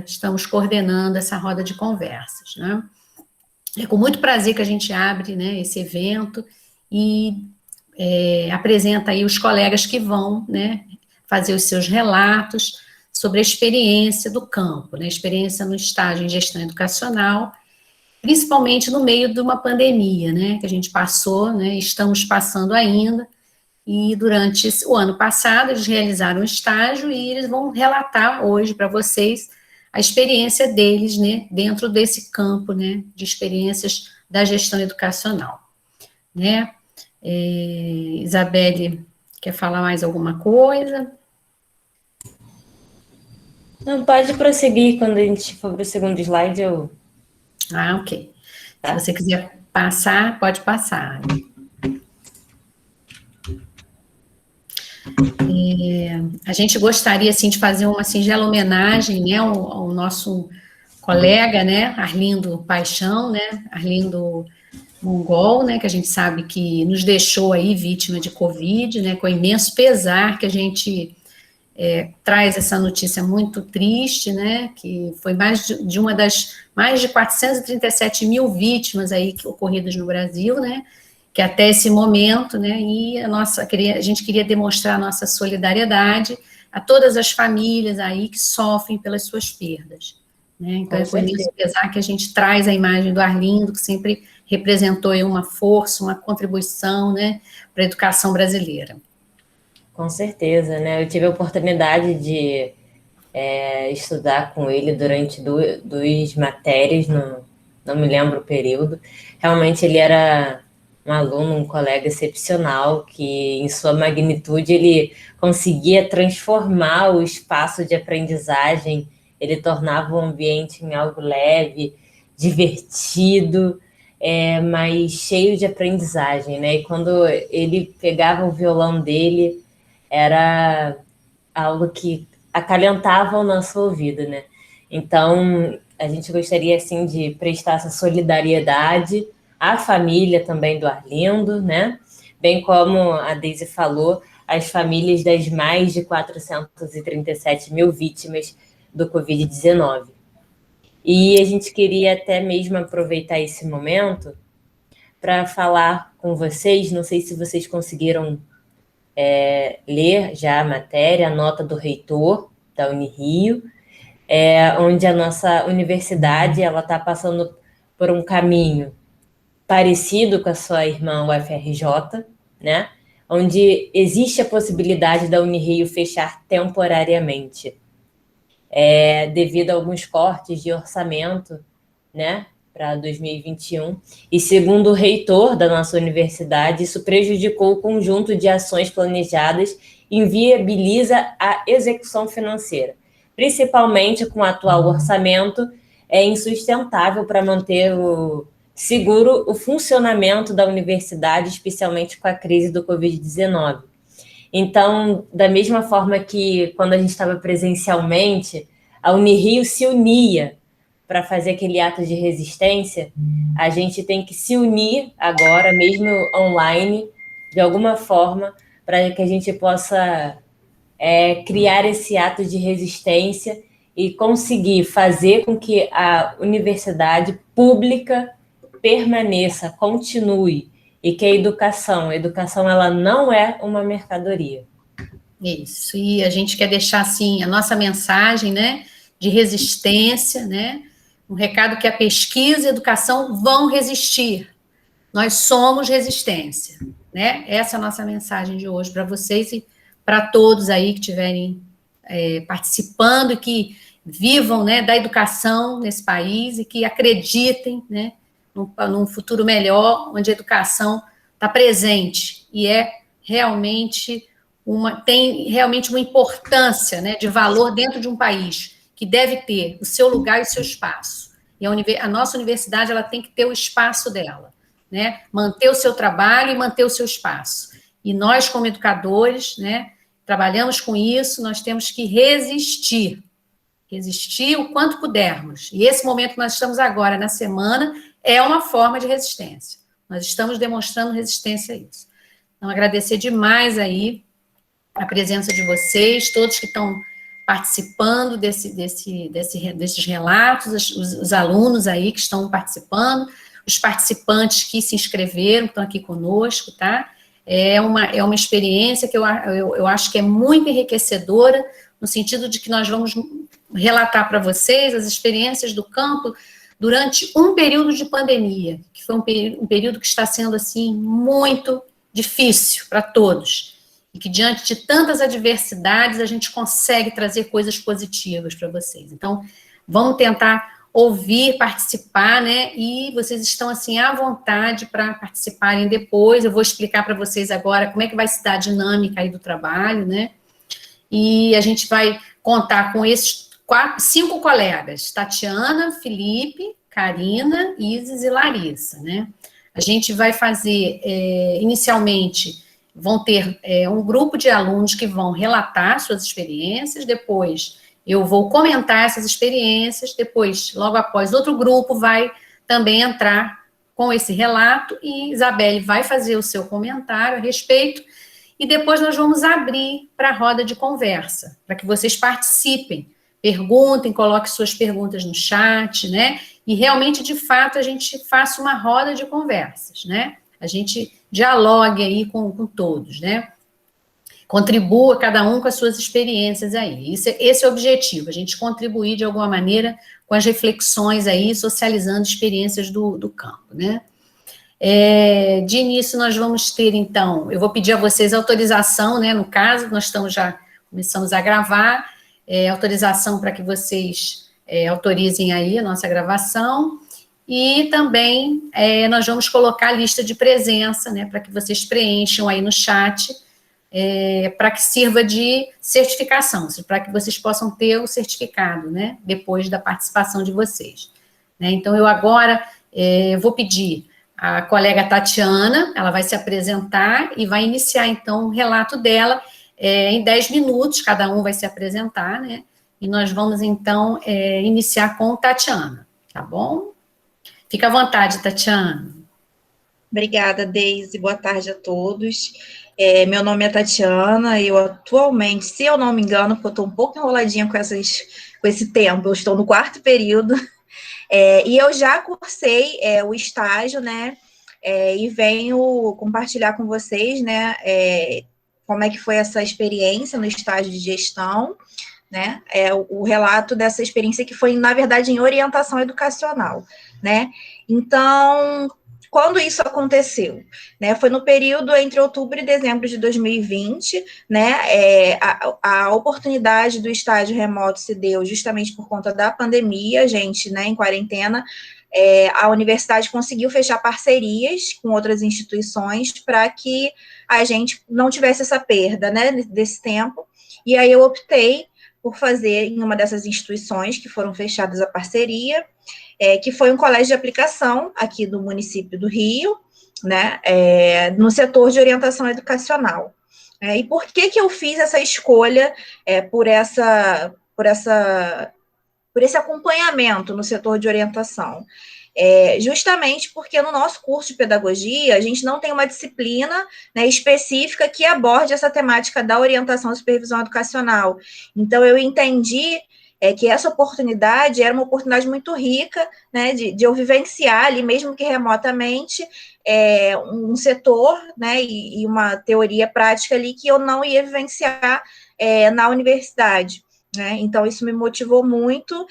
estamos coordenando essa roda de conversas, né? É com muito prazer que a gente abre, né, esse evento e apresenta aí os colegas que vão, né, fazer os seus relatos sobre a experiência do campo, né, experiência no estágio em gestão educacional, principalmente no meio de uma pandemia, né, que a gente passou, né, estamos passando ainda, e durante o ano passado eles realizaram um estágio e eles vão relatar hoje para vocês a experiência deles, né, dentro desse campo, né, de experiências da gestão educacional, né. Isabelle, quer falar mais alguma coisa? Não, pode prosseguir, quando a gente for para o segundo slide, eu... Ok. Tá. Se você quiser passar, pode passar. A gente gostaria, assim, de fazer uma singela homenagem, né, ao nosso colega, né, Arlindo Paixão, né, Arlindo Mongol, né, que a gente sabe que nos deixou aí vítima de Covid, né, com imenso pesar que a gente traz essa notícia muito triste, né, que foi uma das mais de 437 mil vítimas aí ocorridas no Brasil, né, que até esse momento, né, e a gente queria demonstrar a nossa solidariedade a todas as famílias aí que sofrem pelas suas perdas, né, então é com imenso pesar que a gente traz a imagem do Arlindo, que sempre representou aí uma força, uma contribuição, né, para a educação brasileira. Com certeza, né, eu tive a oportunidade de estudar com ele durante duas matérias, não me lembro o período. Realmente ele era um aluno, um colega excepcional, que em sua magnitude ele conseguia transformar o espaço de aprendizagem, ele tornava o ambiente em algo leve, divertido, mas cheio de aprendizagem, né? E quando ele pegava o violão dele, era algo que acalentava o nosso ouvido, né? Então, a gente gostaria, assim, de prestar essa solidariedade à família também do Arlindo, né? Bem como a Deise falou, as famílias das mais de 437 mil vítimas do Covid-19. E a gente queria até mesmo aproveitar esse momento para falar com vocês, não sei se vocês conseguiram ler já a matéria, a nota do reitor da Unirio, onde a nossa universidade está passando por um caminho parecido com a sua irmã UFRJ, né? Onde existe a possibilidade da Unirio fechar temporariamente, devido a alguns cortes de orçamento, né, para 2021. E segundo o reitor da nossa universidade, isso prejudicou o conjunto de ações planejadas e inviabiliza a execução financeira. Principalmente com o atual orçamento, é insustentável para manter seguro o funcionamento da universidade, especialmente com a crise do Covid-19. Então, da mesma forma que quando a gente estava presencialmente, a Unirio se unia para fazer aquele ato de resistência, a gente tem que se unir agora, mesmo online, de alguma forma, para que a gente possa criar esse ato de resistência e conseguir fazer com que a universidade pública permaneça, continue, e que a educação ela não é uma mercadoria. Isso, e a gente quer deixar, assim, a nossa mensagem, né, de resistência, né, um recado que a pesquisa e a educação vão resistir, nós somos resistência, né, essa é a nossa mensagem de hoje para vocês e para todos aí que estiverem participando e que vivam, né, da educação nesse país e que acreditem, né, num futuro melhor, onde a educação está presente e tem realmente uma importância, né, de valor dentro de um país, que deve ter o seu lugar e o seu espaço. E a nossa universidade ela tem que ter o espaço dela, né, manter o seu trabalho e manter o seu espaço. E nós, como educadores, né, trabalhamos com isso, nós temos que resistir o quanto pudermos. E esse momento que nós estamos agora, na semana, é uma forma de resistência. Nós estamos demonstrando resistência a isso. Então, agradecer demais aí a presença de vocês, todos que estão participando desses relatos, os alunos aí que estão participando, os participantes que se inscreveram, que estão aqui conosco, tá? É uma experiência que eu acho que é muito enriquecedora, no sentido de que nós vamos relatar para vocês as experiências do campo durante um período de pandemia, que foi um período que está sendo, assim, muito difícil para todos, e que diante de tantas adversidades, a gente consegue trazer coisas positivas para vocês. Então, vamos tentar ouvir, participar, né, e vocês estão, assim, à vontade para participarem depois. Eu vou explicar para vocês agora como é que vai se dar a dinâmica aí do trabalho, né, e a gente vai contar com esses 5 colegas, Tatiana, Felipe, Karina, Isis e Larissa, né. A gente vai fazer, inicialmente, vão ter um grupo de alunos que vão relatar suas experiências, depois eu vou comentar essas experiências, depois, logo após, outro grupo vai também entrar com esse relato e Isabelle vai fazer o seu comentário a respeito e depois nós vamos abrir para a roda de conversa, para que vocês participem, perguntem, coloquem suas perguntas no chat, né? E realmente, de fato, a gente faça uma roda de conversas, né? A gente dialogue aí com todos, né? Contribua cada um com as suas experiências aí. Esse é o objetivo, a gente contribuir de alguma maneira com as reflexões aí, socializando experiências do campo, né? De início, nós vamos ter, então, eu vou pedir a vocês autorização, né? No caso, nós começamos a gravar, autorização para que vocês autorizem aí a nossa gravação. E também nós vamos colocar a lista de presença, né? Para que vocês preencham aí no chat. Para que sirva de certificação, para que vocês possam ter o certificado, né, depois da participação de vocês. Né? Então, eu agora vou pedir a colega Tatiana, ela vai se apresentar e vai iniciar, então, o relato dela em 10 minutos, cada um vai se apresentar, né, e nós vamos, então, iniciar com Tatiana, tá bom? Fica à vontade, Tatiana. Obrigada, Deise, boa tarde a todos. Meu nome é Tatiana, eu atualmente, se eu não me engano, porque eu estou um pouco enroladinha com esse tempo, eu estou no 4º período, e eu já cursei o estágio, né, e venho compartilhar com vocês, né, como é que foi essa experiência no estágio de gestão, né, o relato dessa experiência que foi, na verdade, em orientação educacional, né, então... Quando isso aconteceu? Né, foi no período entre outubro e dezembro de 2020, né, a oportunidade do estágio remoto se deu justamente por conta da pandemia, gente, né, em quarentena, a universidade conseguiu fechar parcerias com outras instituições para que a gente não tivesse essa perda, né, desse tempo, e aí eu optei por fazer em uma dessas instituições que foram fechadas a parceria, que foi um colégio de aplicação aqui do município do Rio, né, no setor de orientação educacional. E por que eu fiz essa escolha por esse acompanhamento no setor de orientação? Justamente porque no nosso curso de pedagogia, a gente não tem uma disciplina, né, específica que aborde essa temática da orientação e supervisão educacional. Então, eu entendi que essa oportunidade era uma oportunidade muito rica, né, de eu vivenciar ali, mesmo que remotamente, um setor, né, e uma teoria prática ali que eu não ia vivenciar na universidade. Né? Então, isso me motivou muito,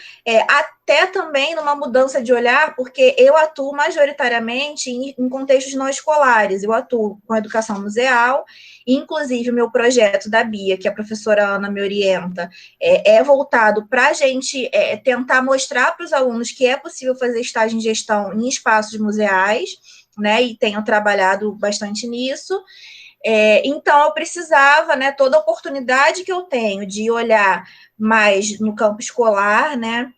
até também numa mudança de olhar, porque eu atuo majoritariamente em contextos não escolares, eu atuo com educação museal, inclusive o meu projeto da Bia, que a professora Ana me orienta, é voltado para a gente tentar mostrar para os alunos que é possível fazer estágio em gestão em espaços museais, né, e tenho trabalhado bastante nisso. Então, eu precisava, né, toda a oportunidade que eu tenho de olhar mais no campo escolar, né,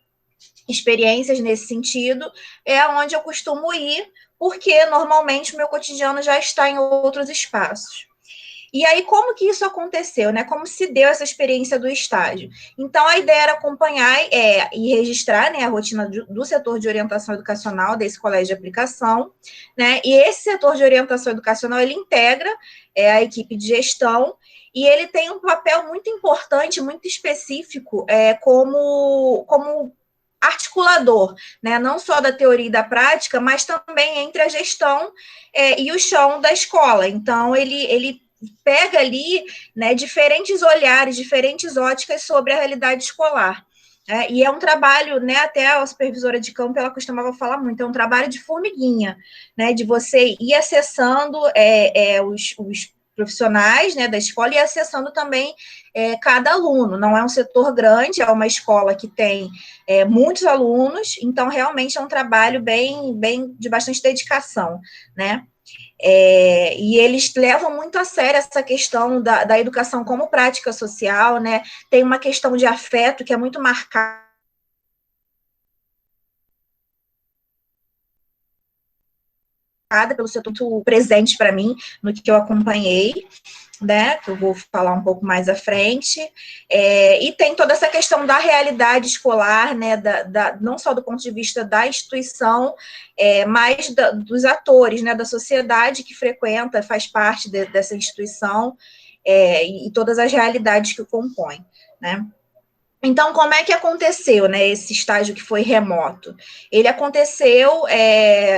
experiências nesse sentido, é onde eu costumo ir, porque normalmente o meu cotidiano já está em outros espaços. E aí, como que isso aconteceu, né? Como se deu essa experiência do estágio? Então, a ideia era acompanhar e registrar, né, a rotina do setor de orientação educacional desse colégio de aplicação, né? E esse setor de orientação educacional, ele integra a equipe de gestão e ele tem um papel muito importante, muito específico, como articulador, né, não só da teoria e da prática, mas também entre a gestão e o chão da escola. Então, ele pega ali, né, diferentes olhares, diferentes óticas sobre a realidade escolar. E é um trabalho, né, até a supervisora de campo, ela costumava falar muito, é um trabalho de formiguinha, né, de você ir acessando os profissionais, né, da escola e acessando também cada aluno. Não é um setor grande, é uma escola que tem muitos alunos, então realmente é um trabalho bem de bastante dedicação, né? E eles levam muito a sério essa questão da educação como prática social, né? Tem uma questão de afeto que é muito marcada pelo setor presente para mim, no que eu acompanhei, né, que eu vou falar um pouco mais à frente, e tem toda essa questão da realidade escolar, né, não só do ponto de vista da instituição, mas dos atores, né, da sociedade que frequenta, faz parte dessa instituição, e todas as realidades que o compõem, né. Então, como é que aconteceu, né, esse estágio que foi remoto? Ele aconteceu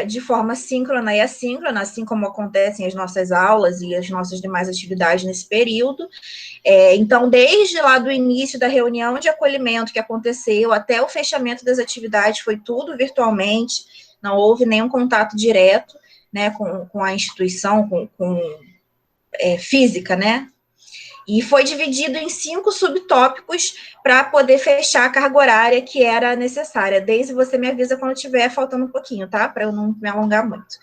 de forma síncrona e assíncrona, assim como acontecem as nossas aulas e as nossas demais atividades nesse período. Então, desde lá do início da reunião de acolhimento que aconteceu até o fechamento das atividades, foi tudo virtualmente, não houve nenhum contato direto, né, com a instituição, física, né? E foi dividido em 5 subtópicos para poder fechar a carga horária que era necessária. Desde você me avisa quando estiver faltando um pouquinho, tá? Para eu não me alongar muito.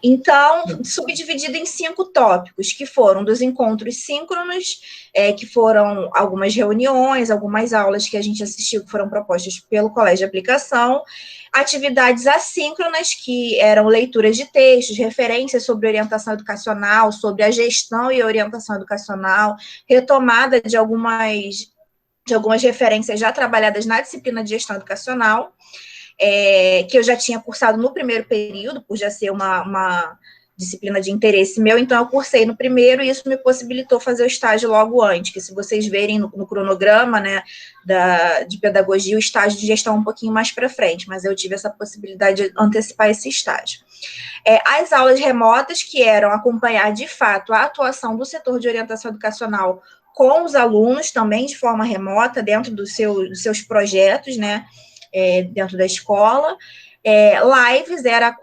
Então, subdividido em 5 tópicos, que foram dos encontros síncronos, que foram algumas reuniões, algumas aulas que a gente assistiu, que foram propostas pelo Colégio de Aplicação, atividades assíncronas, que eram leituras de textos, referências sobre orientação educacional, sobre a gestão e orientação educacional, retomada de algumas referências já trabalhadas na disciplina de gestão educacional, que eu já tinha cursado no primeiro período, por já ser uma disciplina de interesse meu, então eu cursei no primeiro e isso me possibilitou fazer o estágio logo antes, que se vocês verem no cronograma, né, de pedagogia, o estágio de gestão um pouquinho mais para frente, mas eu tive essa possibilidade de antecipar esse estágio. As aulas remotas, que eram acompanhar, de fato, a atuação do setor de orientação educacional com os alunos, também de forma remota, dentro dos seus projetos, né, dentro da escola. Lives era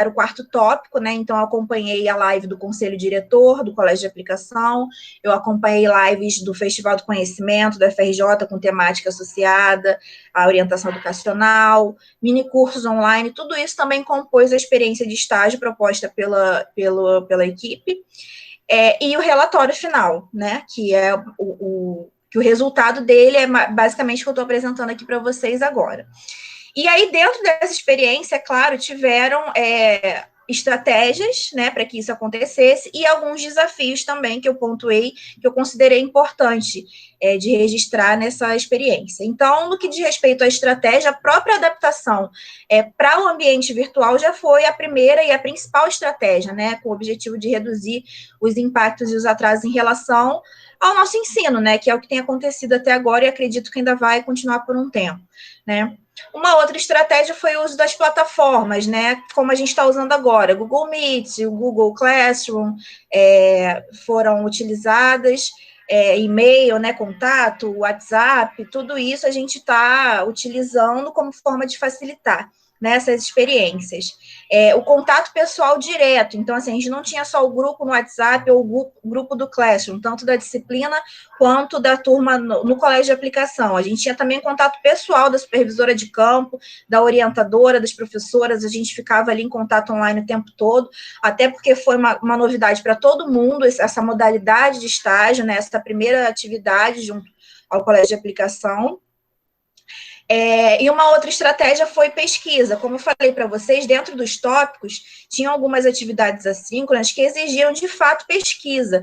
o quarto tópico, né? Então, eu acompanhei a live do Conselho Diretor, do Colégio de Aplicação, eu acompanhei lives do Festival do Conhecimento, da FRJ, com temática associada à orientação educacional, mini cursos online, tudo isso também compôs a experiência de estágio proposta pela equipe, e o relatório final, né? Que é que o resultado dele é basicamente o que eu estou apresentando aqui para vocês agora. E aí, dentro dessa experiência, é claro, tiveram estratégias, né, para que isso acontecesse, e alguns desafios também que eu pontuei, que eu considerei importante de registrar nessa experiência. Então, no que diz respeito à estratégia, a própria adaptação para o ambiente virtual já foi a primeira e a principal estratégia, né, com o objetivo de reduzir os impactos e os atrasos em relação ao nosso ensino, né, que é o que tem acontecido até agora e acredito que ainda vai continuar por um tempo, né. Uma outra estratégia foi o uso das plataformas, né, como a gente está usando agora, Google Meet, o Google Classroom foram utilizadas, e-mail, né, contato, WhatsApp, tudo isso a gente está utilizando como forma de facilitar nessas experiências. O contato pessoal direto, então, assim, a gente não tinha só o grupo no WhatsApp ou o grupo do Classroom, tanto da disciplina quanto da turma no colégio de aplicação. A gente tinha também contato pessoal da supervisora de campo, da orientadora, das professoras, a gente ficava ali em contato online o tempo todo, até porque foi uma novidade para todo mundo, essa modalidade de estágio, né, essa primeira atividade junto ao colégio de aplicação. E uma outra estratégia foi pesquisa. Como eu falei para vocês, dentro dos tópicos, tinham algumas atividades assíncronas que exigiam, de fato, pesquisa.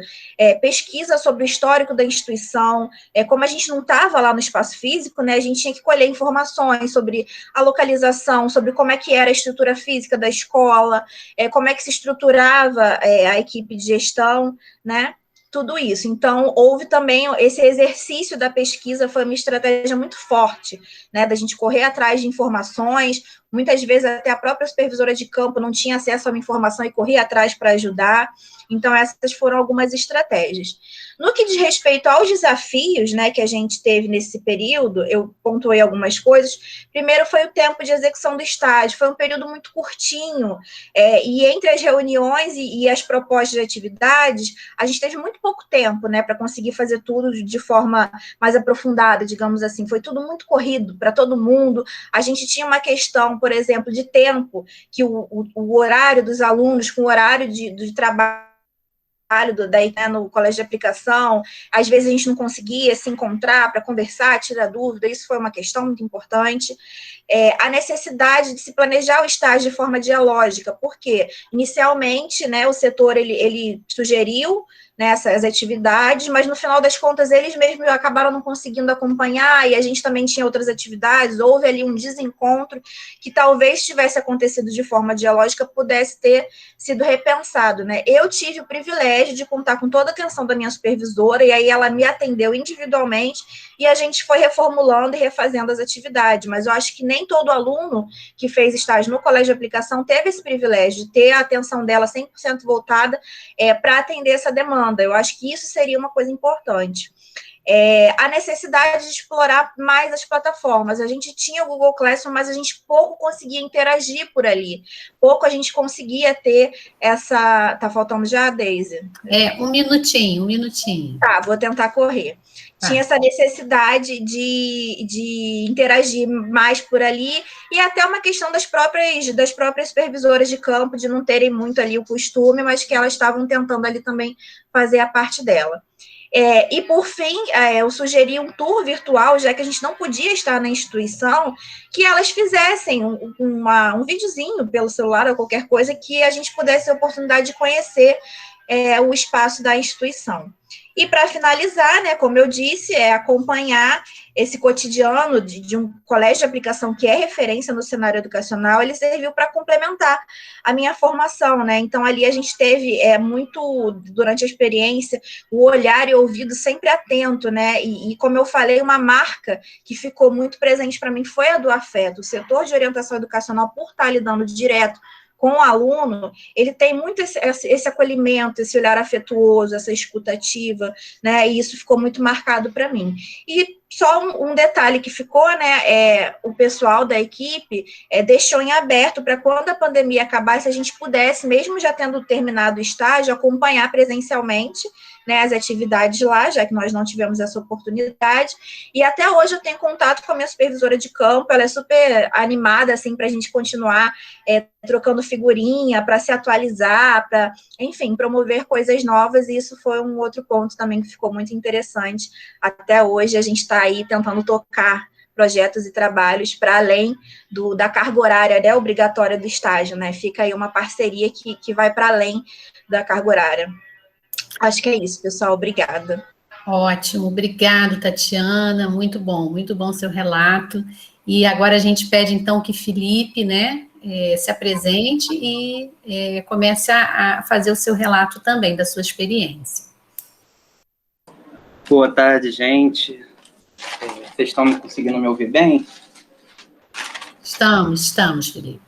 Pesquisa sobre o histórico da instituição. Como a gente não estava lá no espaço físico, né, a gente tinha que colher informações sobre a localização, sobre como é que era a estrutura física da escola, como é que se estruturava a equipe de gestão, né? tudo isso. Então, houve também esse exercício da pesquisa, foi uma estratégia muito forte, né, da gente correr atrás de informações, muitas vezes até a própria supervisora de campo não tinha acesso a uma informação e corria atrás para ajudar. Então, essas foram algumas estratégias. No que diz respeito aos desafios, né, que a gente teve nesse período, eu pontuei algumas coisas. Primeiro foi o tempo de execução do estágio, foi um período muito curtinho, e entre as reuniões e as propostas de atividades, a gente teve muito pouco tempo, né, para conseguir fazer tudo de forma mais aprofundada, digamos assim. Foi tudo muito corrido para todo mundo. A gente tinha uma questão, por exemplo, de tempo, que o horário dos alunos com o horário de trabalho daí, né, no colégio de aplicação, às vezes a gente não conseguia se encontrar para conversar, tirar dúvida, isso foi uma questão muito importante. A necessidade de se planejar o estágio de forma dialógica, porque inicialmente, né, o setor ele sugeriu, né, essas atividades, mas no final das contas eles mesmos acabaram não conseguindo acompanhar, e a gente também tinha outras atividades, houve ali um desencontro que talvez tivesse acontecido de forma dialógica, pudesse ter sido repensado, né? Eu tive o privilégio de contar com toda a atenção da minha supervisora, e aí ela me atendeu individualmente, e a gente foi reformulando e refazendo as atividades, mas eu acho que nem todo aluno que fez estágio no colégio de aplicação teve esse privilégio de ter a atenção dela 100% voltada para atender essa demanda. Eu acho que isso seria uma coisa importante. A necessidade de explorar mais as plataformas. A gente tinha o Google Classroom, mas a gente pouco conseguia interagir por ali. Pouco a gente conseguia ter essa... Tá faltando já, Daisy? Um minutinho. Tá, vou tentar correr. Tinha essa necessidade de interagir mais por ali, e até uma questão das próprias supervisoras de campo, de não terem muito ali o costume, mas que elas estavam tentando ali também fazer a parte dela. E, por fim, eu sugeri um tour virtual, já que a gente não podia estar na instituição, que elas fizessem um videozinho pelo celular ou qualquer coisa, que a gente pudesse ter a oportunidade de conhecer o espaço da instituição. E, para finalizar, né, como eu disse, acompanhar esse cotidiano de um colégio de aplicação que é referência no cenário educacional, ele serviu para complementar a minha formação, né? Então, ali a gente teve muito, durante a experiência, o olhar e o ouvido sempre atento, né? E como eu falei, uma marca que ficou muito presente para mim foi a do afeto. O setor de orientação educacional, por estar lidando direto com o aluno, ele tem muito esse acolhimento, esse olhar afetuoso, essa escutativa, né, e isso ficou muito marcado para mim. E só um detalhe que ficou, né, o pessoal da equipe deixou em aberto para quando a pandemia acabasse, a gente pudesse, mesmo já tendo terminado o estágio, acompanhar presencialmente, né, as atividades lá, já que nós não tivemos essa oportunidade, e até hoje eu tenho contato com a minha supervisora de campo, ela é super animada, assim, para a gente continuar trocando figurinha, para se atualizar, para, enfim, promover coisas novas, e isso foi um outro ponto também que ficou muito interessante. Até hoje a gente está aí tentando tocar projetos e trabalhos para além da carga horária, né, obrigatória do estágio, né? Fica aí uma parceria que vai para além da carga horária. Acho que é isso, pessoal. Obrigada. Ótimo, obrigado, Tatiana. Muito bom seu relato. E agora a gente pede, então, que Felipe, né, se apresente e comece a fazer o seu relato também da sua experiência. Boa tarde, gente. Vocês estão conseguindo me ouvir bem? Estamos, Felipe.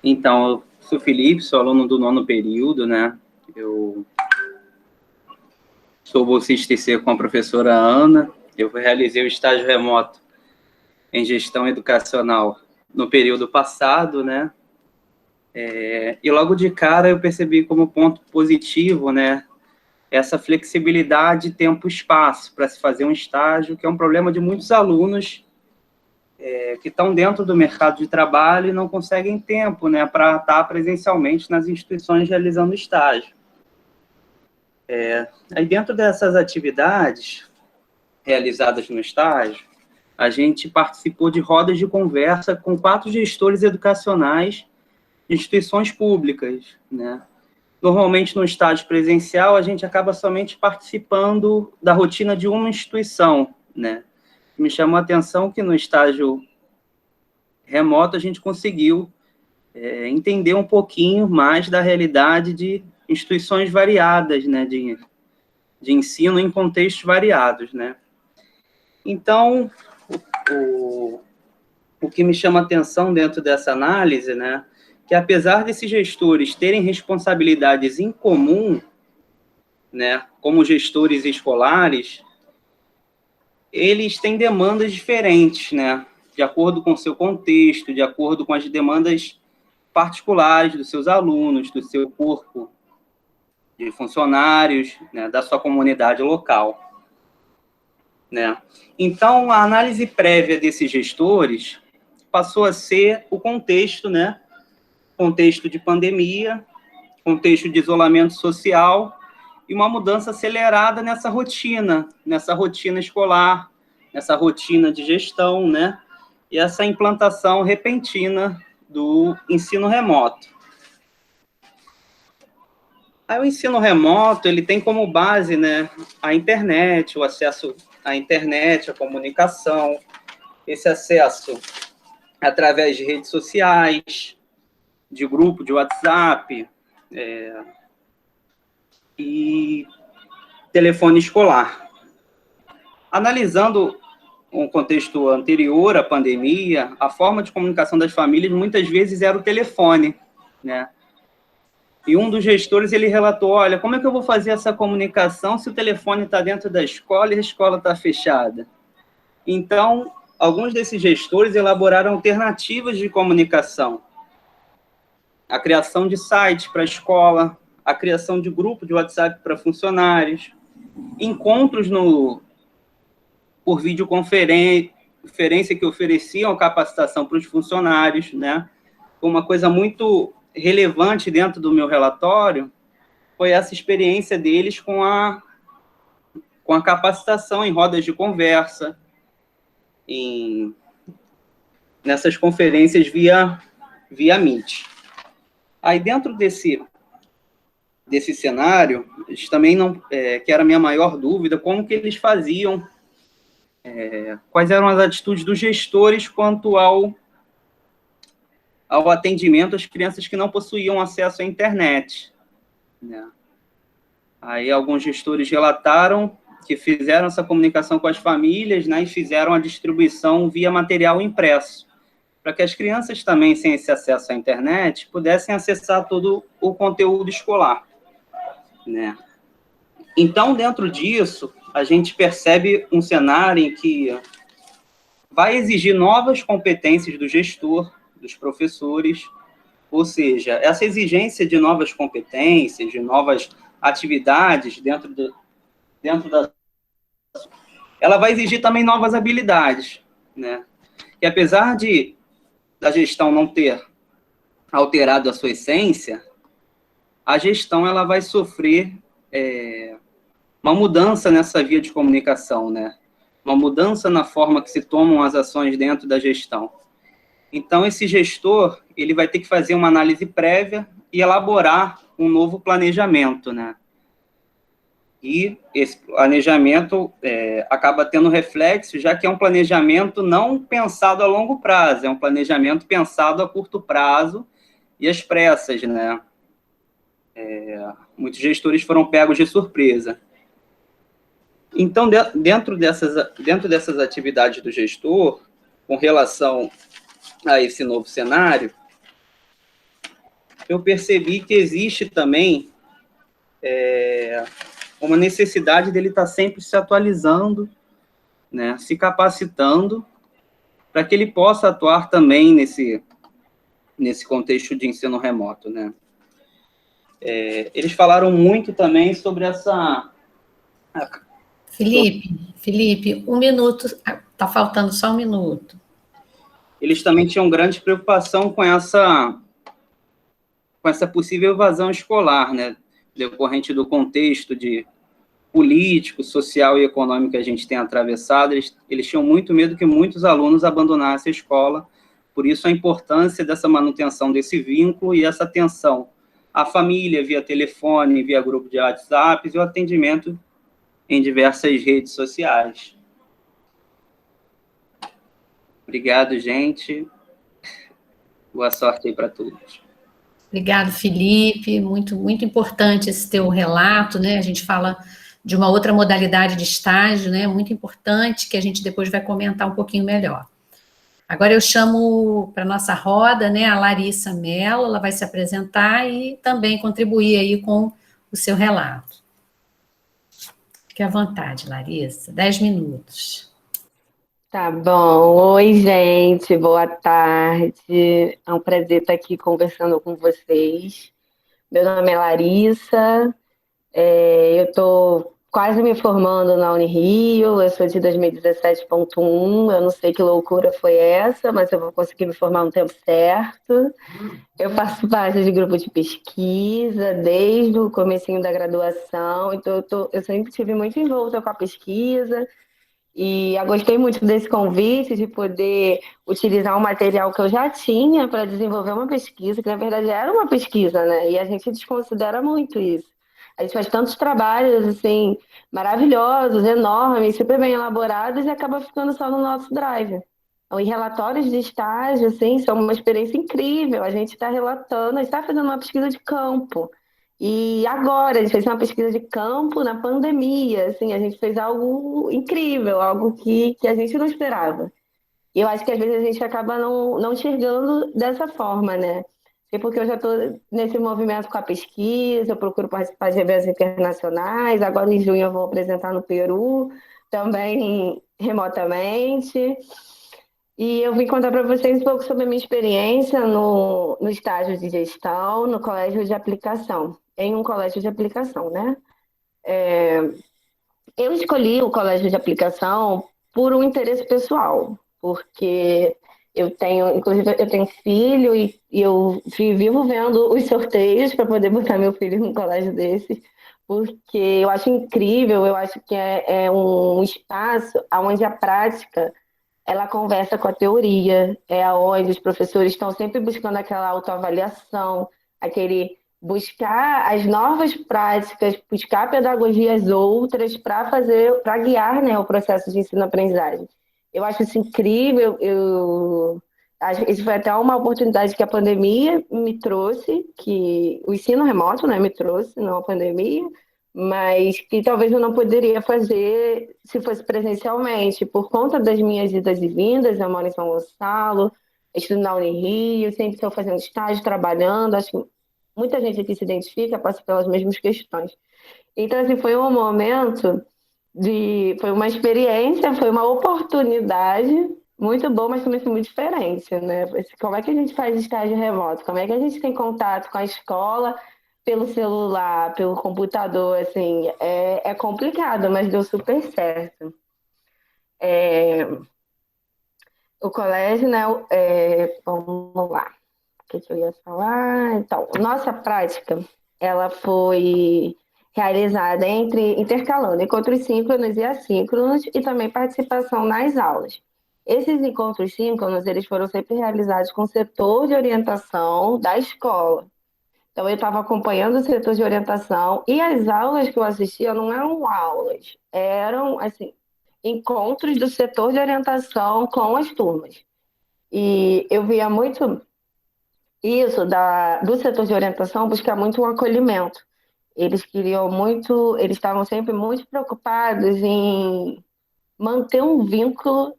Então, eu sou o Felipe, sou aluno do 9º período, né? Eu sou bolsista IC com a professora Ana. Eu realizei o estágio remoto em gestão educacional no período passado, né? E logo de cara eu percebi como ponto positivo, né, essa flexibilidade tempo-espaço para se fazer um estágio, que é um problema de muitos alunos que estão dentro do mercado de trabalho e não conseguem tempo, né, para estar presencialmente nas instituições realizando estágio. Aí dentro dessas atividades realizadas no estágio, a gente participou de rodas de conversa com 4 gestores educacionais de instituições públicas, né? Normalmente, no estágio presencial, a gente acaba somente participando da rotina de uma instituição, né? Me chamou a atenção que no estágio remoto a gente conseguiu entender um pouquinho mais da realidade de instituições variadas, né? De de ensino em contextos variados, né? Então, o que me chama atenção dentro dessa análise, né, que apesar desses gestores terem responsabilidades em comum, né, como gestores escolares, eles têm demandas diferentes, né, de acordo com o seu contexto, de acordo com as demandas particulares dos seus alunos, do seu corpo de funcionários, né, da sua comunidade local, né. Então, a análise prévia desses gestores passou a ser o contexto, né, contexto de pandemia, contexto de isolamento social e uma mudança acelerada nessa rotina escolar, nessa rotina de gestão, né, e essa implantação repentina do ensino remoto. Aí o ensino remoto, ele tem como base, né, a internet, o acesso à internet, a comunicação, esse acesso através de redes sociais, de grupo de WhatsApp, e telefone escolar. Analisando um contexto anterior à pandemia, a forma de comunicação das famílias muitas vezes era o telefone, né? E um dos gestores, ele relatou, olha, como é que eu vou fazer essa comunicação se o telefone está dentro da escola e a escola está fechada? Então, alguns desses gestores elaboraram alternativas de comunicação. A criação de sites para a escola, a criação de grupo de WhatsApp para funcionários, encontros por videoconferência que ofereciam capacitação para os funcionários, né? Uma coisa muito relevante dentro do meu relatório foi essa experiência deles com a capacitação em rodas de conversa, nessas conferências via Meet. Aí, dentro desse cenário, eles também que era a minha maior dúvida, como que eles faziam, quais eram as atitudes dos gestores quanto ao atendimento às crianças que não possuíam acesso à internet, né? Aí alguns gestores relataram que fizeram essa comunicação com as famílias, né, e fizeram a distribuição via material impresso, para que as crianças também, sem esse acesso à internet, pudessem acessar todo o conteúdo escolar, né? Então, dentro disso, a gente percebe um cenário em que vai exigir novas competências do gestor, dos professores, ou seja, essa exigência de novas competências, de novas atividades ela vai exigir também novas habilidades, né? E apesar da gestão não ter alterado a sua essência, a gestão ela vai sofrer uma mudança nessa via de comunicação, né? Uma mudança na forma que se tomam as ações dentro da gestão. Então, esse gestor, ele vai ter que fazer uma análise prévia e elaborar um novo planejamento, né? E esse planejamento acaba tendo reflexo, já que é um planejamento não pensado a longo prazo, é um planejamento pensado a curto prazo e às pressas, né? Muitos gestores foram pegos de surpresa. Então, dentro dessas atividades do gestor, com relação a esse novo cenário, eu percebi que existe também uma necessidade dele estar sempre se atualizando, né, se capacitando, para que ele possa atuar também nesse contexto de ensino remoto, né. Eles falaram muito também sobre essa... Felipe, 1 minuto, está faltando só 1 minuto. Eles também tinham grande preocupação com essa possível evasão escolar, né, decorrente do contexto político, social e econômico que a gente tem atravessado. Eles tinham muito medo que muitos alunos abandonassem a escola, por isso a importância dessa manutenção desse vínculo e essa atenção à família via telefone, via grupo de WhatsApp e o atendimento em diversas redes sociais. Obrigado, gente. Boa sorte aí para todos. Obrigado, Felipe. Muito, muito importante esse teu relato, né? A gente fala de uma outra modalidade de estágio, né, muito importante, que a gente depois vai comentar um pouquinho melhor. Agora eu chamo para a nossa roda, né, a Larissa Mello, ela vai se apresentar e também contribuir aí com o seu relato. Fique à vontade, Larissa, 10 minutos. Tá bom. Oi, gente, boa tarde. É um prazer estar aqui conversando com vocês. Meu nome é Larissa, eu estou quase me formando na Unirio, eu sou de 2017.1, eu não sei que loucura foi essa, mas eu vou conseguir me formar no tempo certo. Eu faço parte de grupo de pesquisa desde o comecinho da graduação, então eu sempre tive muito envolta com a pesquisa, e eu gostei muito desse convite de poder utilizar um material que eu já tinha para desenvolver uma pesquisa, que na verdade era uma pesquisa, né? E a gente desconsidera muito isso. A gente faz tantos trabalhos assim maravilhosos, enormes, super bem elaborados e acaba ficando só no nosso drive. Então, e relatórios de estágio, assim, são uma experiência incrível. A gente está relatando, a gente está fazendo uma pesquisa de campo. E agora, a gente fez uma pesquisa de campo na pandemia, assim, a gente fez algo incrível, algo que a gente não esperava. E eu acho que às vezes a gente acaba não enxergando dessa forma, né? E porque eu já estou nesse movimento com a pesquisa, eu procuro participar de eventos internacionais, agora em junho eu vou apresentar no Peru, também remotamente. E eu vim contar para vocês um pouco sobre a minha experiência no estágio de gestão, no colégio de aplicação, em um colégio de aplicação, né? Eu escolhi o colégio de aplicação por um interesse pessoal, porque inclusive, eu tenho filho e eu vivo vendo os sorteios para poder botar meu filho num colégio desse, porque eu acho incrível, eu acho que é um espaço onde a prática ela conversa com a teoria, é aonde os professores estão sempre buscando aquela autoavaliação, aquele buscar as novas práticas, buscar pedagogias outras para guiar, né, o processo de ensino-aprendizagem. Eu acho isso incrível, isso foi até uma oportunidade que a pandemia me trouxe, que o ensino remoto, né, me trouxe, não a pandemia, mas que talvez eu não poderia fazer se fosse presencialmente, por conta das minhas idas e vindas. Eu moro em São Gonçalo, estudo na Unirio, sempre estou fazendo estágio, trabalhando, acho que muita gente aqui se identifica, passa pelas mesmas questões. Então, assim, foi um momento foi uma experiência, foi uma oportunidade muito boa, mas também foi muito diferente, né? Como é que a gente faz estágio remoto? Como é que a gente tem contato com a escola pelo celular, pelo computador, assim, é complicado, mas deu super certo. O colégio, né, vamos lá, o que eu ia falar? Então, nossa prática, ela foi realizada intercalando encontros síncronos e assíncronos e também participação nas aulas. Esses encontros síncronos, eles foram sempre realizados com o setor de orientação da escola. Então, eu estava acompanhando o setor de orientação e as aulas que eu assistia não eram aulas, eram, assim, encontros do setor de orientação com as turmas. E eu via muito isso do setor de orientação buscar muito um acolhimento. Eles queriam muito, eles estavam sempre muito preocupados em manter um vínculo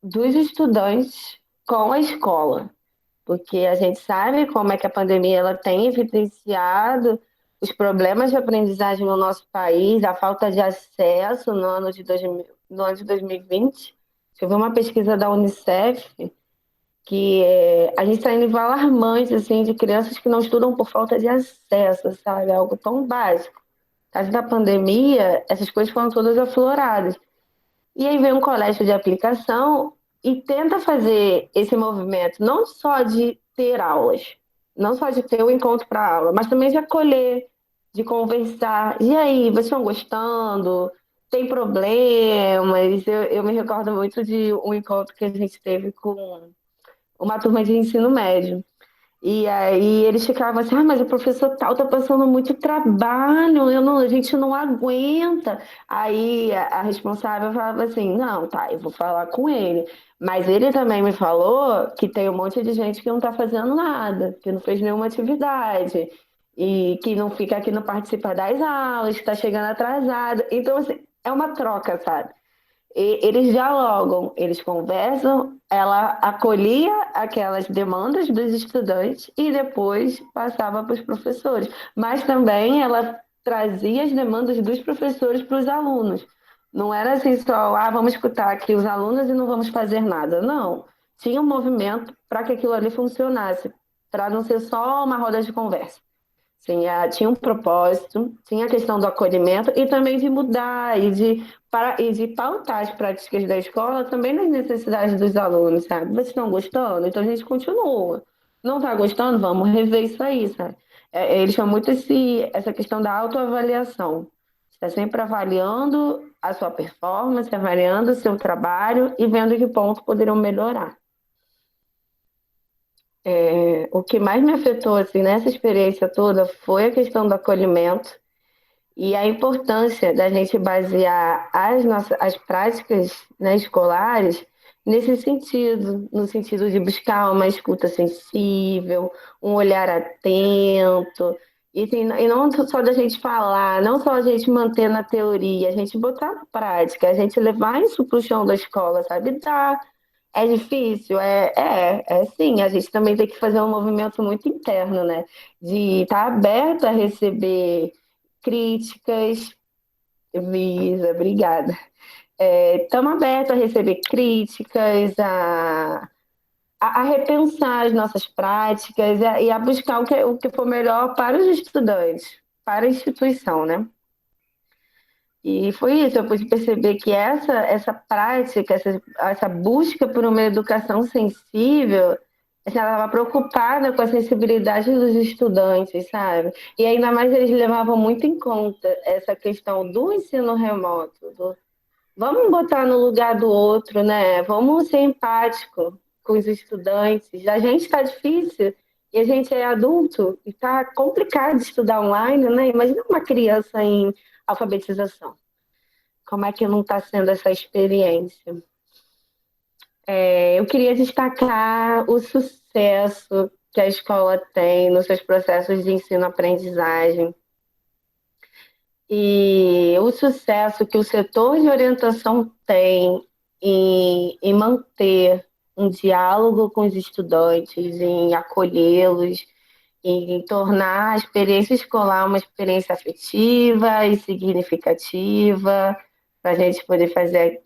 dos estudantes com a escola, porque a gente sabe como é que a pandemia ela tem evidenciado os problemas de aprendizagem no nosso país, a falta de acesso no ano de 2020. Eu vi uma pesquisa da Unicef que a gente está em nível alarmante assim, de crianças que não estudam por falta de acesso, sabe? Algo tão básico. Por causa da pandemia, essas coisas foram todas afloradas. E aí vem um colégio de aplicação e tenta fazer esse movimento, não só de ter aulas, não só de ter o encontro para aula, mas também de acolher, de conversar. E aí, vocês estão gostando? Tem problemas? Eu me recordo muito de um encontro que a gente teve com uma turma de ensino médio. E aí eles ficavam assim, mas o professor tal tá passando muito trabalho, a gente não aguenta. Aí a responsável falava assim, não, tá, eu vou falar com ele. Mas ele também me falou que tem um monte de gente que não tá fazendo nada, que não fez nenhuma atividade. e que não fica aqui, não participa das aulas, que está chegando atrasado. Então, assim, é uma troca, sabe? Eles dialogam, eles conversam, ela acolhia aquelas demandas dos estudantes e depois passava para os professores. Mas também ela trazia as demandas dos professores para os alunos. Não era assim só, vamos escutar aqui os alunos e não vamos fazer nada. Não. Tinha um movimento para que aquilo ali funcionasse, para não ser só uma roda de conversa. Tinha um propósito, tinha a questão do acolhimento e também de mudar e de pautar as práticas da escola também nas necessidades dos alunos, sabe? Vocês estão gostando? Então a gente continua. Não está gostando? Vamos rever isso aí, sabe? Eles chamam muito essa questão da autoavaliação. Está sempre avaliando a sua performance, avaliando o seu trabalho e vendo em que ponto poderiam melhorar. O que mais me afetou assim, nessa experiência toda foi a questão do acolhimento e a importância da gente basear as práticas, né, escolares nesse sentido, no sentido de buscar uma escuta sensível, um olhar atento, e não só da gente falar, não só a gente manter na teoria, a gente botar na prática, a gente levar isso para o chão da escola, sabe? É difícil, sim. A gente também tem que fazer um movimento muito interno, né? De estar aberto a receber críticas. Lisa, obrigada. Estamos abertos a receber críticas, a repensar as nossas práticas e a buscar o que for melhor para os estudantes, para a instituição, né? E foi isso, eu pude perceber que essa prática, essa busca por uma educação sensível, assim, ela estava preocupada com a sensibilidade dos estudantes, sabe? E ainda mais eles levavam muito em conta essa questão do ensino remoto. Vamos botar no lugar do outro, né? Vamos ser empático com os estudantes. A gente está difícil e a gente é adulto e está complicado estudar online, né? Imagina uma criança em alfabetização. Como é que não está sendo essa experiência? Eu queria destacar o sucesso que a escola tem nos seus processos de ensino-aprendizagem e o sucesso que o setor de orientação tem em manter um diálogo com os estudantes, em acolhê-los, em tornar a experiência escolar uma experiência afetiva e significativa, para a gente poder fazer,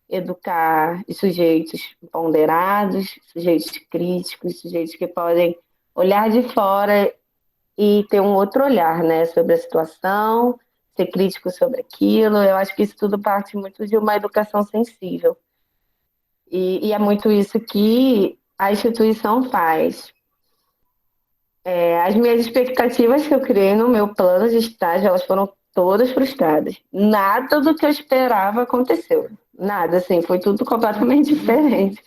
educar sujeitos ponderados, sujeitos críticos, sujeitos que podem olhar de fora e ter um outro olhar, né, sobre a situação, ser crítico sobre aquilo. Eu acho que isso tudo parte muito de uma educação sensível. E é muito isso que a instituição faz. As minhas expectativas que eu criei no meu plano de estágio, elas foram todas frustradas. Nada do que eu esperava aconteceu. Nada, assim, foi tudo completamente diferente.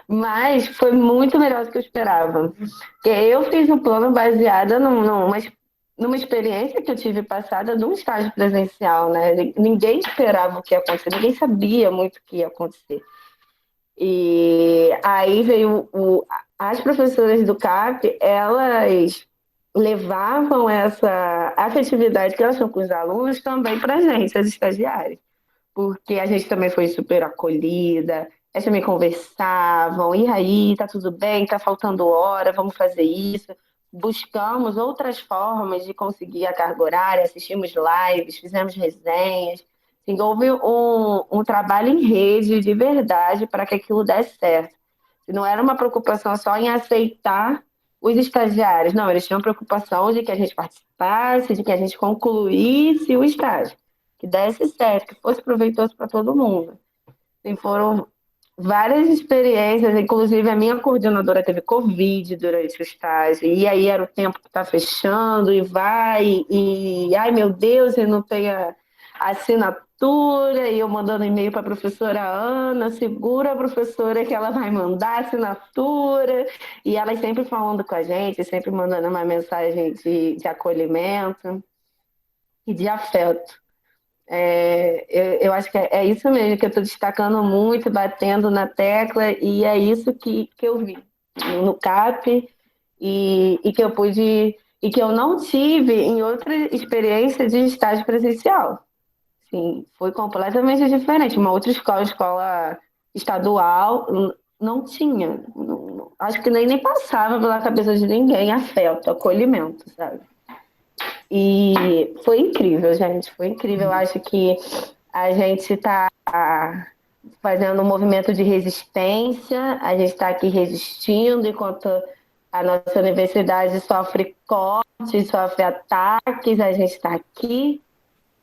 Mas foi muito melhor do que eu esperava. Porque eu fiz um plano baseado numa experiência que eu tive passada de um estágio presencial, né? Ninguém esperava o que ia acontecer, ninguém sabia muito o que ia acontecer. E aí veio as professoras do CAP, elas levavam essa afetividade que elas tinham com os alunos também para a gente, as estagiárias. Porque a gente também foi super acolhida, elas também conversavam, e aí, tá tudo bem, tá faltando hora, vamos fazer isso. Buscamos outras formas de conseguir a carga horária, assistimos lives, fizemos resenhas. Assim, houve um trabalho em rede de verdade para que aquilo desse certo. Não era uma preocupação só em aceitar os estagiários, não, eles tinham preocupação de que a gente participasse, de que a gente concluísse o estágio, que desse certo, que fosse proveitoso para todo mundo. E foram várias experiências, inclusive a minha coordenadora teve Covid durante o estágio, e aí era o tempo que está fechando, e vai, ai meu Deus, e não tem a assinatura, e eu mandando e-mail para a professora Ana, segura a professora que ela vai mandar a assinatura, e ela sempre falando com a gente, sempre mandando uma mensagem de acolhimento e de afeto. Eu acho que é isso mesmo que eu estou destacando muito, batendo na tecla, e é isso que eu vi no CAP e que eu pude e que eu não tive em outra experiência de estágio presencial. Sim, foi completamente diferente. Uma outra escola estadual, não tinha. Acho que nem passava pela cabeça de ninguém afeto, acolhimento, sabe? E foi incrível, gente, foi incrível. Eu acho que a gente está fazendo um movimento de resistência, a gente está aqui resistindo, enquanto a nossa universidade sofre cortes, sofre ataques, a gente está aqui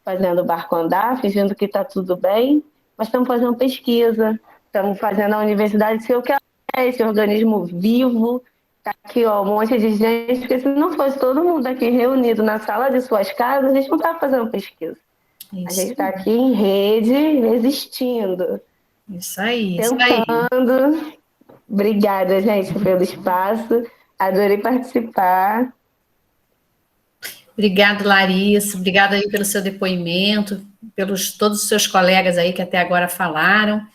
fazendo o barco andar, fingindo que está tudo bem, mas estamos fazendo pesquisa, estamos fazendo a universidade ser o que ela é, esse organismo vivo. Está aqui, ó, um monte de gente, porque se não fosse todo mundo aqui reunido na sala de suas casas, a gente não estava fazendo pesquisa. Isso. A gente está aqui em rede, resistindo. Isso aí, tentando. Isso aí. Obrigada, gente, pelo espaço. Adorei participar. Obrigada, Larissa. Obrigada aí pelo seu depoimento, pelos todos os seus colegas aí que até agora falaram.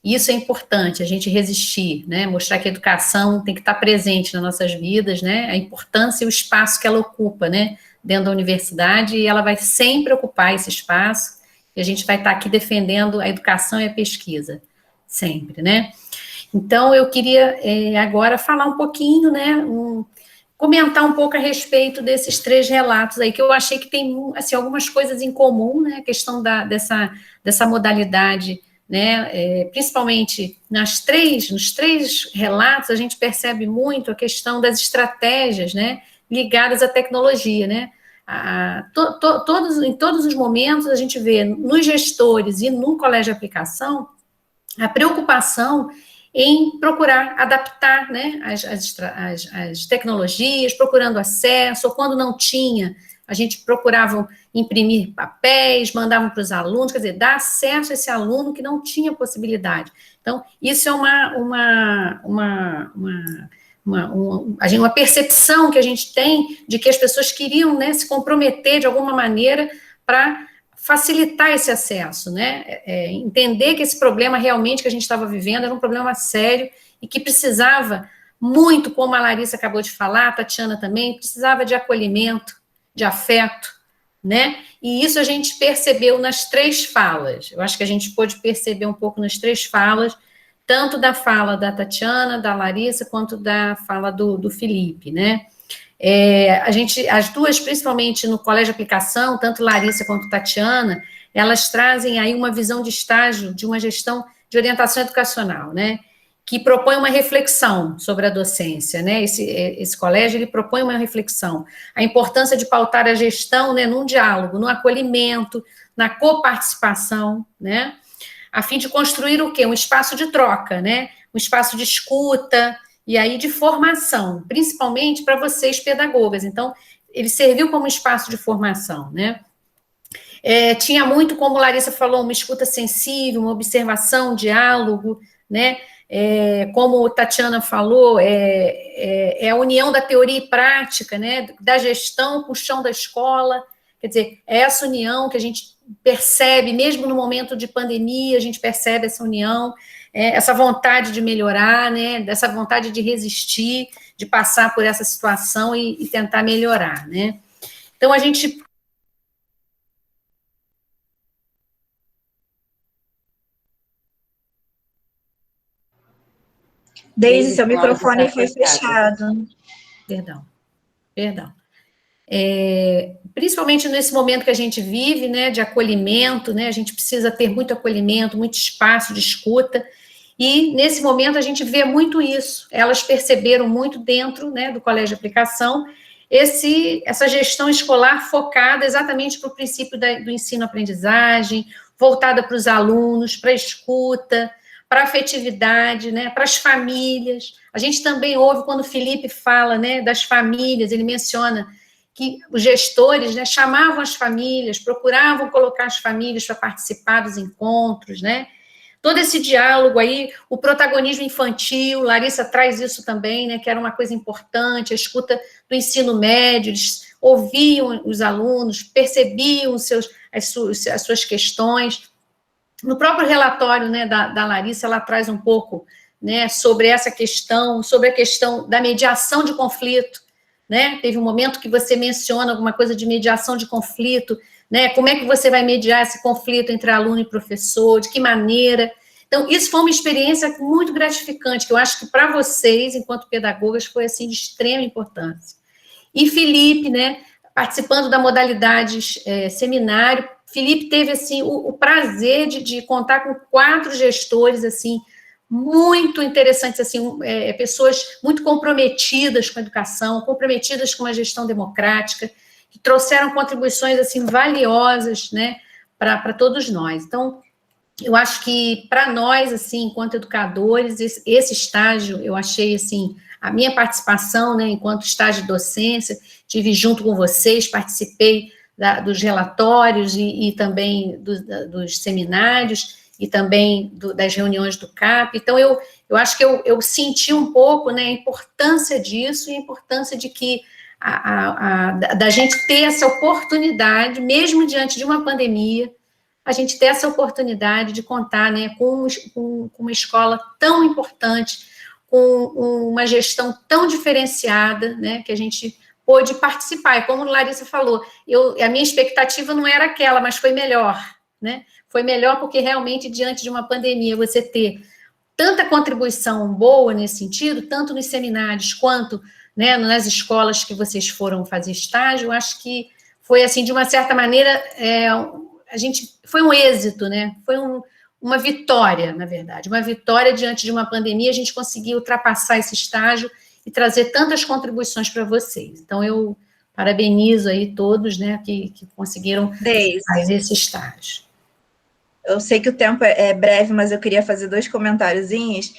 Isso é importante, a gente resistir, né? Mostrar que a educação tem que estar presente nas nossas vidas, né? A importância e o espaço que ela ocupa, né? Dentro da universidade, e ela vai sempre ocupar esse espaço, e a gente vai estar aqui defendendo a educação e a pesquisa, sempre, né? Então, eu queria agora falar um pouquinho, né? Comentar um pouco a respeito desses 3 relatos aí, que eu achei que tem, assim, algumas coisas em comum, né? A questão dessa modalidade, né, principalmente nos 3 relatos, a gente percebe muito a questão das estratégias, né, ligadas à tecnologia, né, em todos os momentos a gente vê nos gestores e no colégio de aplicação a preocupação em procurar adaptar, né, as tecnologias, procurando acesso, ou quando não tinha, a gente procurava imprimir papéis, mandavam para os alunos, quer dizer, dar acesso a esse aluno que não tinha possibilidade. Então, isso é uma percepção que a gente tem de que as pessoas queriam, né, se comprometer de alguma maneira para facilitar esse acesso, né, entender que esse problema realmente que a gente estava vivendo era um problema sério e que precisava muito, como a Larissa acabou de falar, a Tatiana também, precisava de acolhimento, de afeto, né? E isso a gente percebeu nas 3 falas. Eu acho que a gente pôde perceber um pouco nas 3 falas, tanto da fala da Tatiana, da Larissa, quanto da fala do Felipe, né? As 2, principalmente no colégio de aplicação, tanto Larissa quanto Tatiana, elas trazem aí uma visão de estágio de uma gestão de orientação educacional, né? Que propõe uma reflexão sobre a docência, né? Esse colégio, ele propõe uma reflexão, a importância de pautar a gestão, né, num diálogo, no acolhimento, na coparticipação, né? A fim de construir o quê? Um espaço de troca, né? Um espaço de escuta e aí de formação, principalmente para vocês pedagogas. Então, ele serviu como espaço de formação, né? Tinha muito, como Larissa falou, uma escuta sensível, uma observação, um diálogo, né? Como Tatiana falou, a união da teoria e prática, né, da gestão com o chão da escola, quer dizer, é essa união que a gente percebe, mesmo no momento de pandemia, a gente percebe essa união, essa vontade de melhorar, né, dessa vontade de resistir, de passar por essa situação e tentar melhorar, né. Então, a gente... Deise, seu microfone foi fechado. Perdão. Principalmente nesse momento que a gente vive, né, de acolhimento, né, a gente precisa ter muito acolhimento, muito espaço de escuta, e nesse momento a gente vê muito isso. Elas perceberam muito dentro, né, do colégio de aplicação, essa gestão escolar focada exatamente para o princípio do ensino-aprendizagem, voltada para os alunos, para a escuta, para a afetividade, né, para as famílias. A gente também ouve quando o Felipe fala, né, das famílias, ele menciona que os gestores, né, chamavam as famílias, procuravam colocar as famílias para participar dos encontros, né, todo esse diálogo aí, o protagonismo infantil, Larissa traz isso também, né, que era uma coisa importante, a escuta do ensino médio, eles ouviam os alunos, percebiam as suas questões. No próprio relatório, né, da Larissa, ela traz um pouco, né, sobre essa questão, sobre a questão da mediação de conflito, né? Teve um momento que você menciona alguma coisa de mediação de conflito, né? Como é que você vai mediar esse conflito entre aluno e professor, de que maneira? Então, isso foi uma experiência muito gratificante, que eu acho que para vocês, enquanto pedagogas, foi, assim, de extrema importância. E Felipe, né, participando da modalidade seminário, Felipe teve, assim, o prazer de contar com 4 gestores, assim, muito interessantes, assim, pessoas muito comprometidas com a educação, comprometidas com a gestão democrática, que trouxeram contribuições, assim, valiosas, né, para todos nós. Então, eu acho que, para nós, assim, enquanto educadores, esse estágio, eu achei, assim, a minha participação, né, enquanto estágio de docência, tive junto com vocês, participei dos relatórios e também dos seminários, e também das reuniões do CAP. Então, eu acho que eu senti um pouco, né, a importância disso e a importância de que da gente ter essa oportunidade, mesmo diante de uma pandemia, a gente ter essa oportunidade de contar, né, com uma escola tão importante, com uma gestão tão diferenciada, né, que a gente pôde participar. E como a Larissa falou, a minha expectativa não era aquela, mas foi melhor, né? Foi melhor porque realmente, diante de uma pandemia, você ter tanta contribuição boa nesse sentido, tanto nos seminários quanto, né, nas escolas que vocês foram fazer estágio, eu acho que foi, assim, de uma certa maneira, foi um êxito, né? Foi uma vitória, na verdade, uma vitória diante de uma pandemia, a gente conseguiu ultrapassar esse estágio e trazer tantas contribuições para vocês. Então, eu parabenizo aí todos, né, que conseguiram fazer esse estágio. Eu sei que o tempo é breve, mas eu queria fazer 2 comentáriozinhos.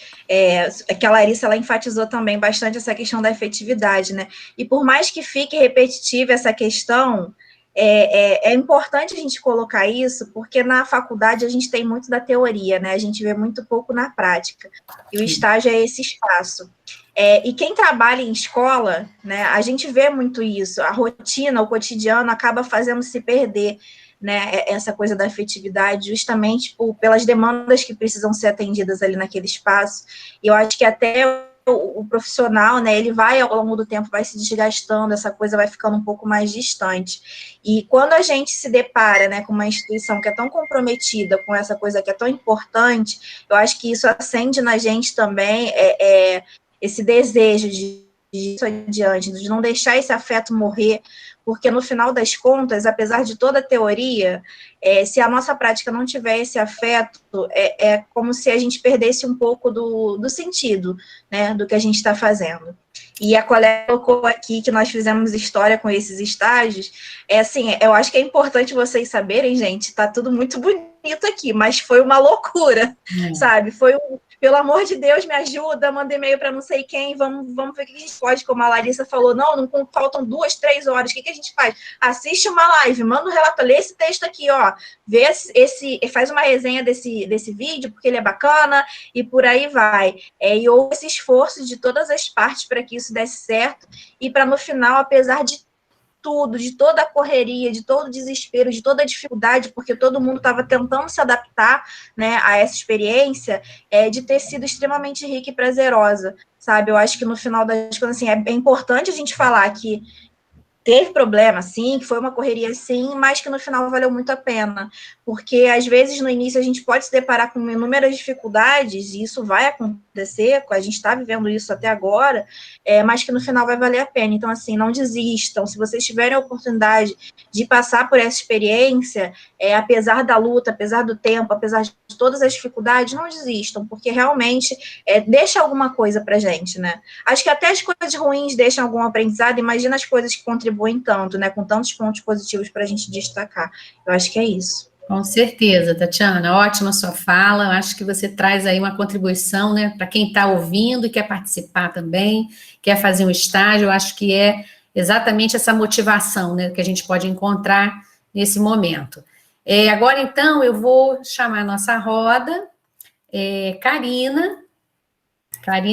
Que a Larissa, ela enfatizou também bastante essa questão da efetividade, né? E por mais que fique repetitiva essa questão, é importante a gente colocar isso, porque na faculdade a gente tem muito da teoria, né? A gente vê muito pouco na prática. E o estágio é esse espaço. E quem trabalha em escola, né, a gente vê muito isso. A rotina, o cotidiano acaba fazendo se perder, né, essa coisa da afetividade, justamente pelas demandas que precisam ser atendidas ali naquele espaço. E eu acho que até o profissional, né, ele vai, ao longo do tempo, vai se desgastando, essa coisa vai ficando um pouco mais distante. E quando a gente se depara, né, com uma instituição que é tão comprometida com essa coisa que é tão importante, eu acho que isso acende na gente também esse desejo de ir adiante, de não deixar esse afeto morrer, porque no final das contas, apesar de toda a teoria, se a nossa prática não tiver esse afeto, é como se a gente perdesse um pouco do sentido, né, do que a gente está fazendo. E a colega colocou aqui que nós fizemos história com esses estágios. Assim, eu acho que é importante vocês saberem, gente, tá tudo muito bonito aqui, mas foi uma loucura, sabe? Foi pelo amor de Deus, me ajuda, manda e-mail para não sei quem, vamos ver o que a gente pode, como a Larissa falou, não faltam 2, 3 horas, o que a gente faz? Assiste uma live, manda um relatório, lê esse texto aqui, ó, faz uma resenha desse vídeo, porque ele é bacana, e por aí vai. E houve esse esforço de todas as partes para que isso desse certo, e para no final, apesar de tudo, de toda a correria, de todo o desespero, de toda a dificuldade, porque todo mundo estava tentando se adaptar, né, a essa experiência, de ter sido extremamente rica e prazerosa, sabe? Eu acho que no final das contas, assim, é importante a gente falar que teve problema, sim, que foi uma correria, sim, mas que no final valeu muito a pena, porque às vezes no início a gente pode se deparar com inúmeras dificuldades, e isso vai acontecer, a gente está vivendo isso até agora, mas que no final vai valer a pena. Então, assim, não desistam, se vocês tiverem a oportunidade de passar por essa experiência, apesar da luta, apesar do tempo, apesar de todas as dificuldades, não desistam, porque realmente deixa alguma coisa pra gente, né? Acho que até as coisas ruins deixam algum aprendizado, imagina as coisas que contribuem tanto, né, com tantos pontos positivos para a gente destacar. Eu acho que é isso. Com certeza, Tatiana, ótima sua fala, eu acho que você traz aí uma contribuição, né, para quem está ouvindo e quer participar também, quer fazer um estágio, eu acho que é exatamente essa motivação, né, que a gente pode encontrar nesse momento. Agora, então, eu vou chamar a nossa roda, Karina,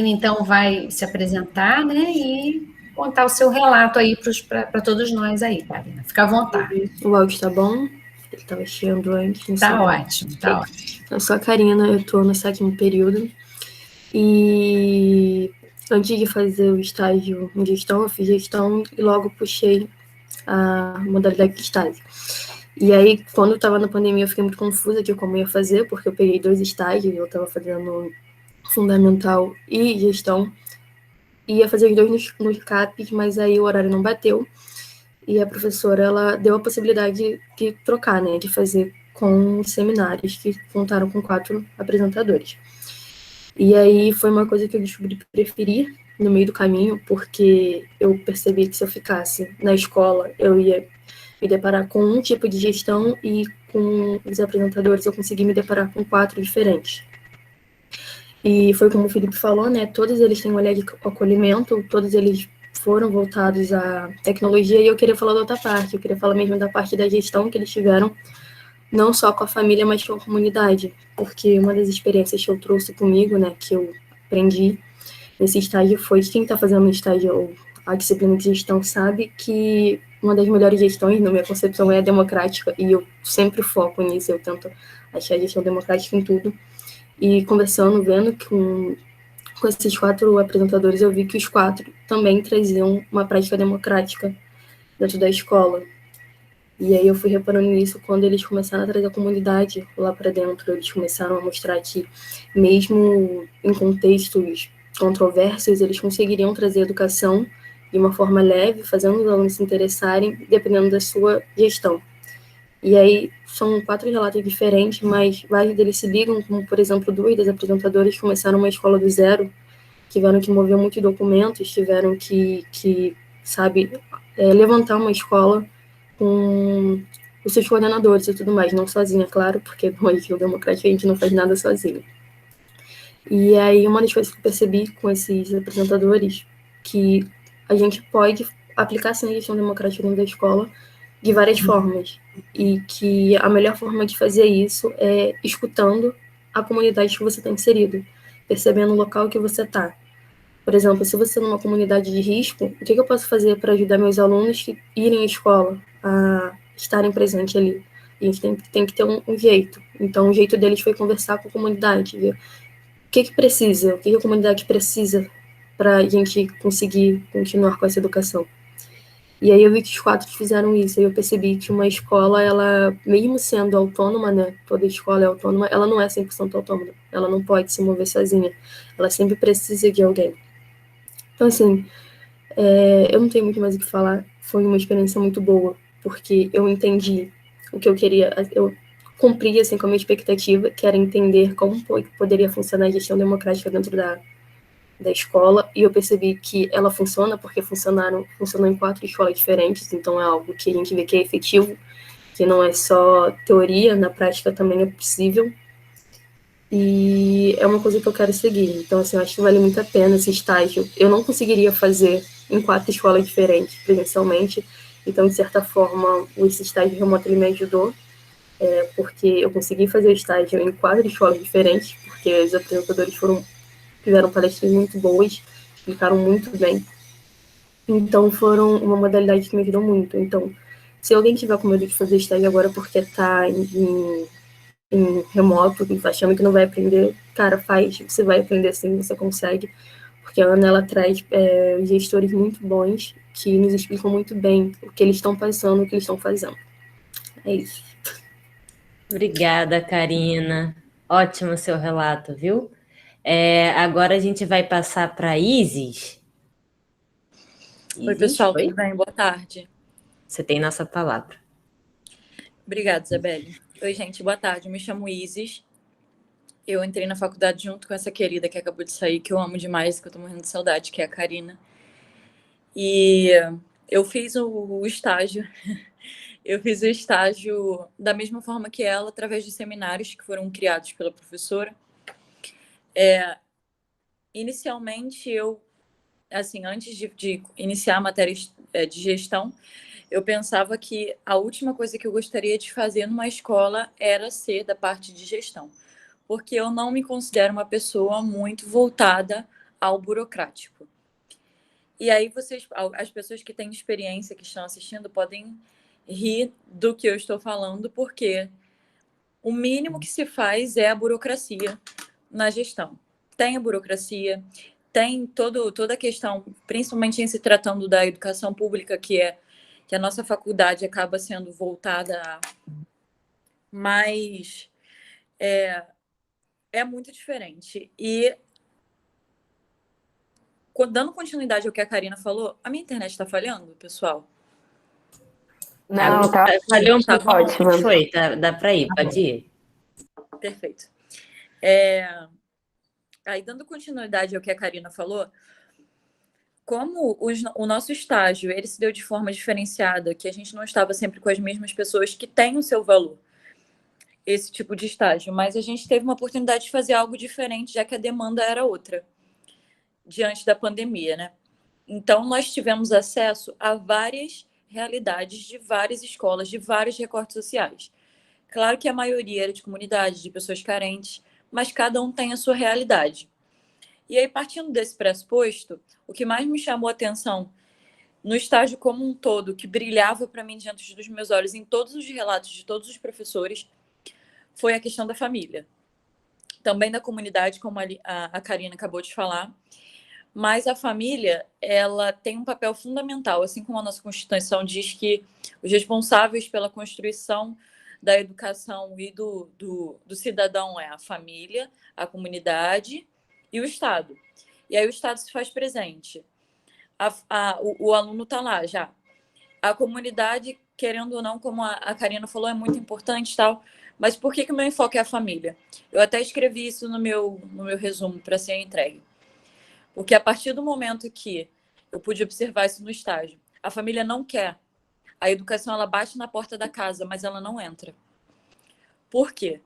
então, vai se apresentar, né, e contar o seu relato aí para todos nós aí, Karina. Fica à vontade. O áudio tá bom? Ele estava chiando antes. Tá ótimo, tá ótimo. Eu sou a Karina, eu estou no 7º período. E antes de fazer o estágio em gestão, eu fiz gestão e logo puxei a modalidade de estágio. E aí, quando eu estava na pandemia, eu fiquei muito confusa de como ia fazer, porque eu peguei 2 estágios, eu estava fazendo fundamental e gestão, ia fazer os dois nos CAPs, mas aí o horário não bateu, e a professora, ela deu a possibilidade de trocar, né, de fazer com seminários que contaram com 4 apresentadores. E aí foi uma coisa que eu descobri preferir no meio do caminho, porque eu percebi que se eu ficasse na escola, eu ia me deparar com um tipo de gestão e com os apresentadores eu consegui me deparar com 4 diferentes. E foi como o Felipe falou, né? Todos eles têm um olhar de acolhimento, todos eles foram voltados à tecnologia, e eu queria falar da outra parte, eu queria falar mesmo da parte da gestão que eles tiveram, não só com a família, mas com a comunidade, porque uma das experiências que eu trouxe comigo, né, que eu aprendi nesse estágio foi que quem está fazendo um estágio ou a disciplina de gestão sabe que uma das melhores gestões, na minha concepção, é a democrática, e eu sempre foco nisso, eu tento achar a gestão democrática em tudo. E conversando, vendo com esses 4 apresentadores, eu vi que os 4 também traziam uma prática democrática dentro da escola. E aí eu fui reparando nisso quando eles começaram a trazer a comunidade lá para dentro. Eles começaram a mostrar que, mesmo em contextos controversos, eles conseguiriam trazer educação de uma forma leve, fazendo os alunos se interessarem, dependendo da sua gestão. E aí são 4 relatos diferentes, mas vários deles se ligam, como, por exemplo, 2 das apresentadoras começaram uma escola do zero, tiveram que mover muitos documentos, tiveram que sabe, levantar uma escola com os seus coordenadores e tudo mais, não sozinha, claro, porque no Agil Democrático a gente não faz nada sozinho. E aí uma das coisas que eu percebi com esses apresentadores, que a gente pode aplicar sim a gestão democrática dentro da escola de várias formas, e que a melhor forma de fazer isso é escutando a comunidade que você está inserido, percebendo o local que você está. Por exemplo, se você está numa comunidade de risco, o que eu posso fazer para ajudar meus alunos que irem à escola a estarem presentes ali? A gente tem que ter um jeito. Então, o jeito deles foi conversar com a comunidade, ver o que precisa, o que a comunidade precisa para a gente conseguir continuar com essa educação. E aí eu vi que os 4 fizeram isso, e eu percebi que uma escola, ela, mesmo sendo autônoma, né, toda escola é autônoma, ela não é 100% autônoma, ela não pode se mover sozinha, ela sempre precisa de alguém. Então, assim, eu não tenho muito mais o que falar, foi uma experiência muito boa, porque eu entendi o que eu queria, eu cumpri, assim, com a minha expectativa, que era entender como poderia funcionar a gestão democrática dentro da escola, e eu percebi que ela funciona, porque funcionou em 4 escolas diferentes, então é algo que a gente vê que é efetivo, que não é só teoria, na prática também é possível, e é uma coisa que eu quero seguir. Então, assim, eu acho que vale muito a pena esse estágio. Eu não conseguiria fazer em 4 escolas diferentes, presencialmente, então, de certa forma, esse estágio remoto ele me ajudou, porque eu consegui fazer o estágio em 4 escolas diferentes, porque os apresentadores fizeram palestras muito boas, explicaram muito bem. Então, foram uma modalidade que me ajudou muito. Então, se alguém tiver com medo de fazer estágio agora porque está em remoto, achando que não vai aprender, cara, faz, você vai aprender sim, você consegue. Porque a Ana, ela traz gestores muito bons que nos explicam muito bem o que eles estão passando, o que eles estão fazendo. É isso. Obrigada, Karina. Ótimo seu relato, viu? Agora a gente vai passar para Isis. Oi, pessoal, tudo bem? Boa tarde. Você tem nossa palavra. Obrigada, Isabelle. Oi, gente, boa tarde. Eu me chamo Isis. Eu entrei na faculdade junto com essa querida que acabou de sair, que eu amo demais, que eu tô morrendo de saudade, que é a Karina. E eu fiz o estágio. Eu fiz o estágio da mesma forma que ela, através de seminários que foram criados pela professora. Inicialmente, assim, antes de iniciar a matéria de gestão, eu pensava que a última coisa que eu gostaria de fazer numa escola era ser da parte de gestão, porque eu não me considero uma pessoa muito voltada ao burocrático. E aí as pessoas que têm experiência, que estão assistindo, podem rir do que eu estou falando, porque o mínimo que se faz é a burocracia na gestão. Tem a burocracia, tem toda a questão, principalmente em se tratando da educação pública, que a nossa faculdade acaba sendo voltada a... Mas é muito diferente. E, dando continuidade ao que a Karina falou, a minha internet está falhando, pessoal? Não, tá Falhou um Tá pouco. ótimo. Foi, dá para ir, pode ir. Perfeito. Aí, dando continuidade ao que a Karina falou, como o nosso estágio ele se deu de forma diferenciada, que a gente não estava sempre com as mesmas pessoas que têm o seu valor, esse tipo de estágio, mas a gente teve uma oportunidade de fazer algo diferente, já que a demanda era outra, diante da pandemia, né? Então, nós tivemos acesso a várias realidades de várias escolas, de vários recortes sociais. Claro que a maioria era de comunidade, de pessoas carentes, mas cada um tem a sua realidade. E aí, partindo desse pressuposto, o que mais me chamou a atenção no estágio como um todo, que brilhava para mim diante dos meus olhos em todos os relatos de todos os professores, foi a questão da família. Também da comunidade, como a Karina acabou de falar. Mas a família, ela tem um papel fundamental, assim como a nossa Constituição diz que os responsáveis pela construção da educação e do cidadão é a família, a comunidade e o Estado. E aí o Estado se faz presente. O aluno está lá já. A comunidade, querendo ou não, como a Karina falou, é muito importante, tal. Mas por que o meu enfoque é a família? Eu até escrevi isso no meu resumo para ser entregue. Porque a partir do momento que eu pude observar isso no estágio, a família não quer. A educação, ela bate na porta da casa, mas ela não entra. Por quê?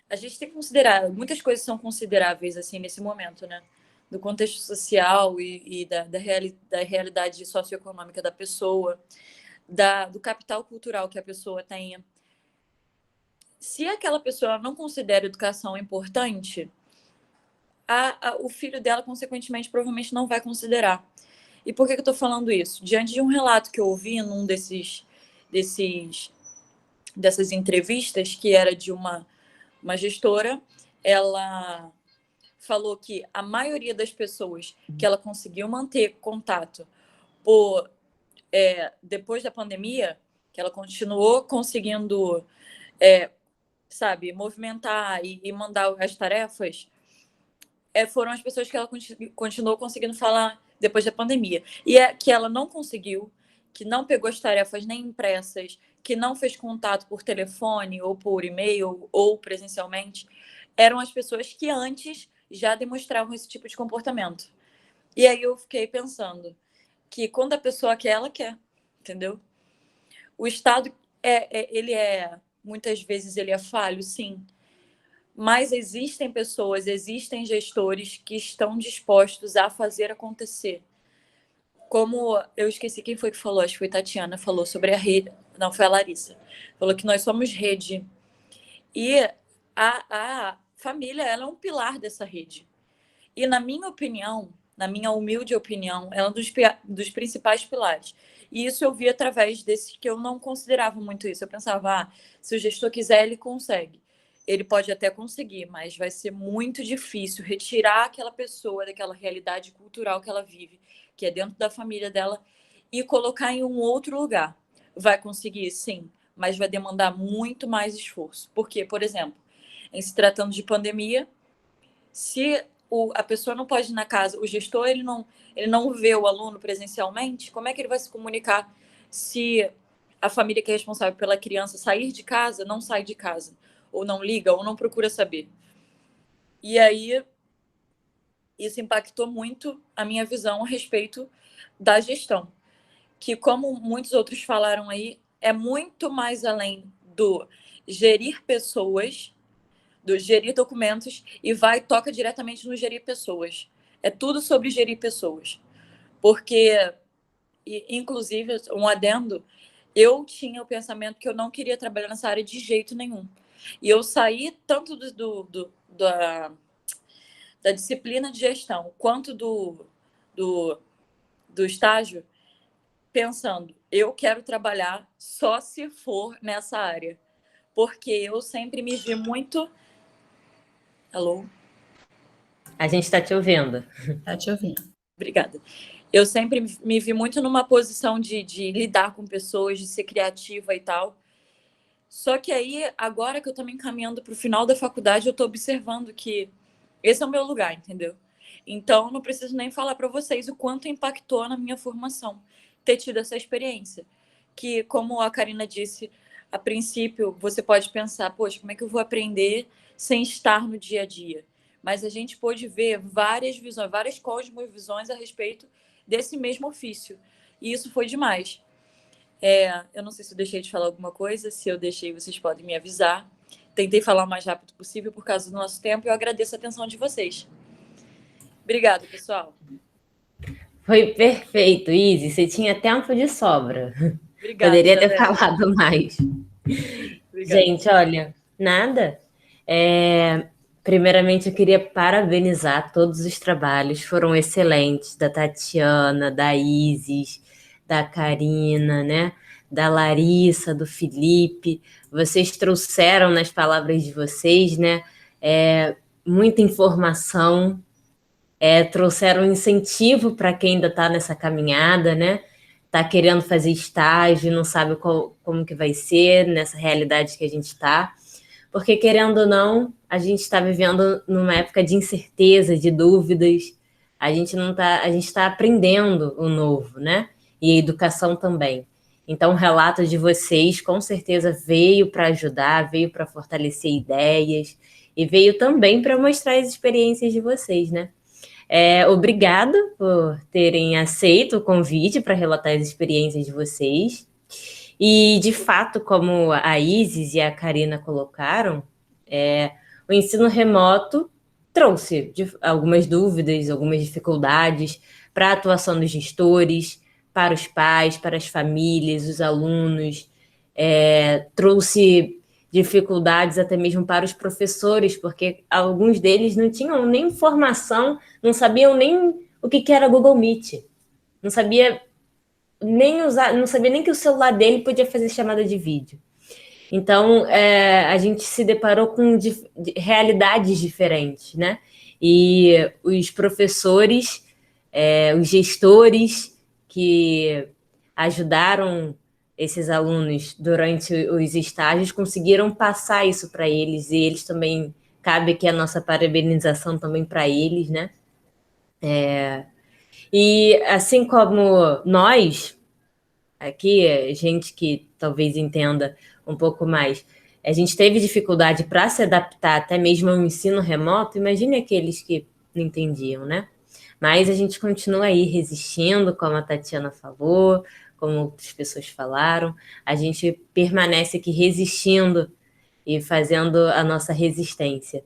A gente tem que considerar, muitas coisas são consideráveis assim nesse momento, né? Do contexto social e da realidade socioeconômica da pessoa, do capital cultural que a pessoa tenha. Se aquela pessoa não considera a educação importante, o filho dela, consequentemente, provavelmente não vai considerar. E por que eu estou falando isso? Diante de um relato que eu ouvi num dessas entrevistas, que era de uma gestora, ela falou que a maioria das pessoas que ela conseguiu manter contato depois da pandemia, que ela continuou conseguindo, movimentar e mandar as tarefas, foram as pessoas que ela continuou conseguindo falar depois da pandemia. E que ela não conseguiu, que não pegou as tarefas nem impressas, que não fez contato por telefone ou por e-mail ou presencialmente, eram as pessoas que antes já demonstravam esse tipo de comportamento. E aí eu fiquei pensando que quando a pessoa quer, ela quer, entendeu? O Estado, muitas vezes ele é falho, sim, mas existem pessoas, existem gestores que estão dispostos a fazer acontecer. Como eu esqueci quem foi que falou, acho que foi Tatiana, falou sobre a rede, não, foi a Larissa, falou que nós somos rede. E a família, ela é um pilar dessa rede. E na minha opinião, na minha humilde opinião, ela é um dos principais pilares. E isso eu vi através desse que eu não considerava muito isso. Eu pensava, se o gestor quiser, ele consegue. Ele pode até conseguir, mas vai ser muito difícil retirar aquela pessoa daquela realidade cultural que ela vive, que é dentro da família dela, e colocar em um outro lugar. Vai conseguir, sim, mas vai demandar muito mais esforço. Porque, por exemplo, em se tratando de pandemia, se a pessoa não pode ir na casa, o gestor ele não vê o aluno presencialmente, como é que ele vai se comunicar se a família que é responsável pela criança sair de casa, não sai de casa, ou não liga, ou não procura saber? E aí, isso impactou muito a minha visão a respeito da gestão, que, como muitos outros falaram aí, é muito mais além do gerir pessoas, do gerir documentos, e toca diretamente no gerir pessoas. É tudo sobre gerir pessoas. Porque, inclusive, um adendo, eu tinha o pensamento que eu não queria trabalhar nessa área de jeito nenhum. E eu saí tanto da disciplina de gestão, quanto do estágio, pensando, eu quero trabalhar só se for nessa área. Porque eu sempre me vi muito... Alô? A gente está te ouvindo. Está te ouvindo. Obrigada. Eu sempre me vi muito numa posição de lidar com pessoas, de ser criativa e tal. Só que aí, agora que eu estou me encaminhando para o final da faculdade, eu estou observando que esse é o meu lugar, entendeu? Então, não preciso nem falar para vocês o quanto impactou na minha formação ter tido essa experiência. Que, como a Karina disse, a princípio, você pode pensar, poxa, como é que eu vou aprender sem estar no dia a dia? Mas a gente pôde ver várias visões, várias cosmovisões a respeito desse mesmo ofício. E isso foi demais. Eu não sei se eu deixei de falar alguma coisa. Se eu deixei, vocês podem me avisar. Tentei falar o mais rápido possível por causa do nosso tempo e eu agradeço a atenção de vocês. Obrigada, pessoal. Foi perfeito, Izzy. Você tinha tempo de sobra. Obrigada, Poderia ter Isabela. falado mais. Obrigada. Gente, olha, nada. Primeiramente, eu queria parabenizar todos os trabalhos. Foram excelentes, da Tatiana, da Isis, da Karina, né? Da Larissa, do Felipe. Vocês trouxeram nas palavras de vocês, né? Muita informação. Trouxeram incentivo para quem ainda está nessa caminhada, né? Está querendo fazer estágio, não sabe como que vai ser nessa realidade que a gente está. Porque, querendo ou não, a gente está vivendo numa época de incerteza, de dúvidas. A gente está aprendendo o novo, né? E a educação também. Então, o relato de vocês, com certeza, veio para ajudar, veio para fortalecer ideias e veio também para mostrar as experiências de vocês, né? Obrigada por terem aceito o convite para relatar as experiências de vocês. E, de fato, como a Isis e a Karina colocaram, o ensino remoto trouxe algumas dúvidas, algumas dificuldades para a atuação dos gestores, para os pais, para as famílias, os alunos, trouxe dificuldades até mesmo para os professores, porque alguns deles não tinham nem formação, não sabiam nem o que era Google Meet, não sabia nem que o celular dele podia fazer chamada de vídeo. Então, a gente se deparou com realidades diferentes, né? E os professores, os gestores que ajudaram esses alunos durante os estágios conseguiram passar isso para eles, e eles também, cabe aqui a nossa parabenização também para eles, né? E assim como nós, aqui, gente que talvez entenda um pouco mais, a gente teve dificuldade para se adaptar até mesmo ao ensino remoto, imagine aqueles que não entendiam, né? Mas a gente continua aí resistindo, como a Tatiana falou, como outras pessoas falaram, a gente permanece aqui resistindo e fazendo a nossa resistência.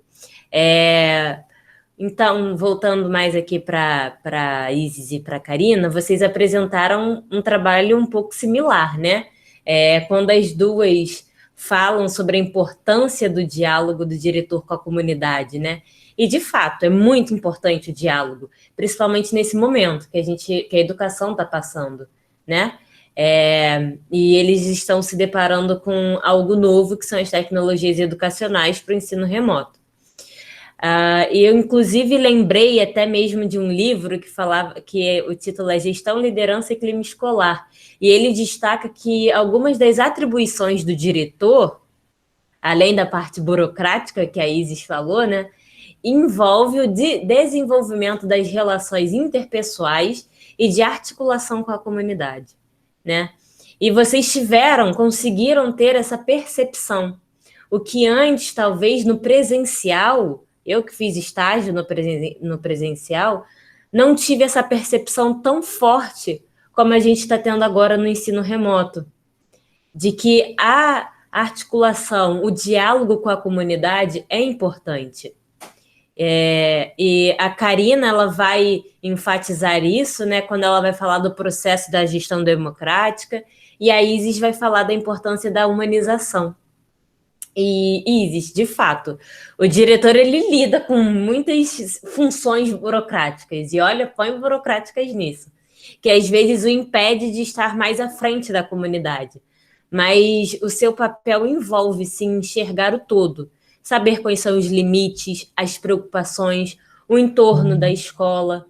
Então, voltando mais aqui para a Isis e para a Karina, vocês apresentaram um trabalho um pouco similar, né? Quando as duas falam sobre a importância do diálogo do diretor com a comunidade, né? E, de fato, é muito importante o diálogo, principalmente nesse momento que a educação está passando, né? E eles estão se deparando com algo novo, que são as tecnologias educacionais para o ensino remoto. Eu, inclusive, lembrei até mesmo de um livro que falava que o título é Gestão, Liderança e Clima Escolar. E ele destaca que algumas das atribuições do diretor, além da parte burocrática que a Isis falou, né, envolve o desenvolvimento das relações interpessoais e de articulação com a comunidade, né? E vocês conseguiram ter essa percepção. O que antes, talvez, no presencial, eu que fiz estágio no presencial, não tive essa percepção tão forte como a gente está tendo agora no ensino remoto, de que a articulação, o diálogo com a comunidade é importante. E a Karina, ela vai enfatizar isso, né, quando ela vai falar do processo da gestão democrática, e a Isis vai falar da importância da humanização. E, Isis, de fato, o diretor, ele lida com muitas funções burocráticas, e olha, põe burocráticas nisso, que às vezes o impede de estar mais à frente da comunidade. Mas o seu papel envolve, sim, enxergar o todo, saber quais são os limites, as preocupações, o entorno da escola,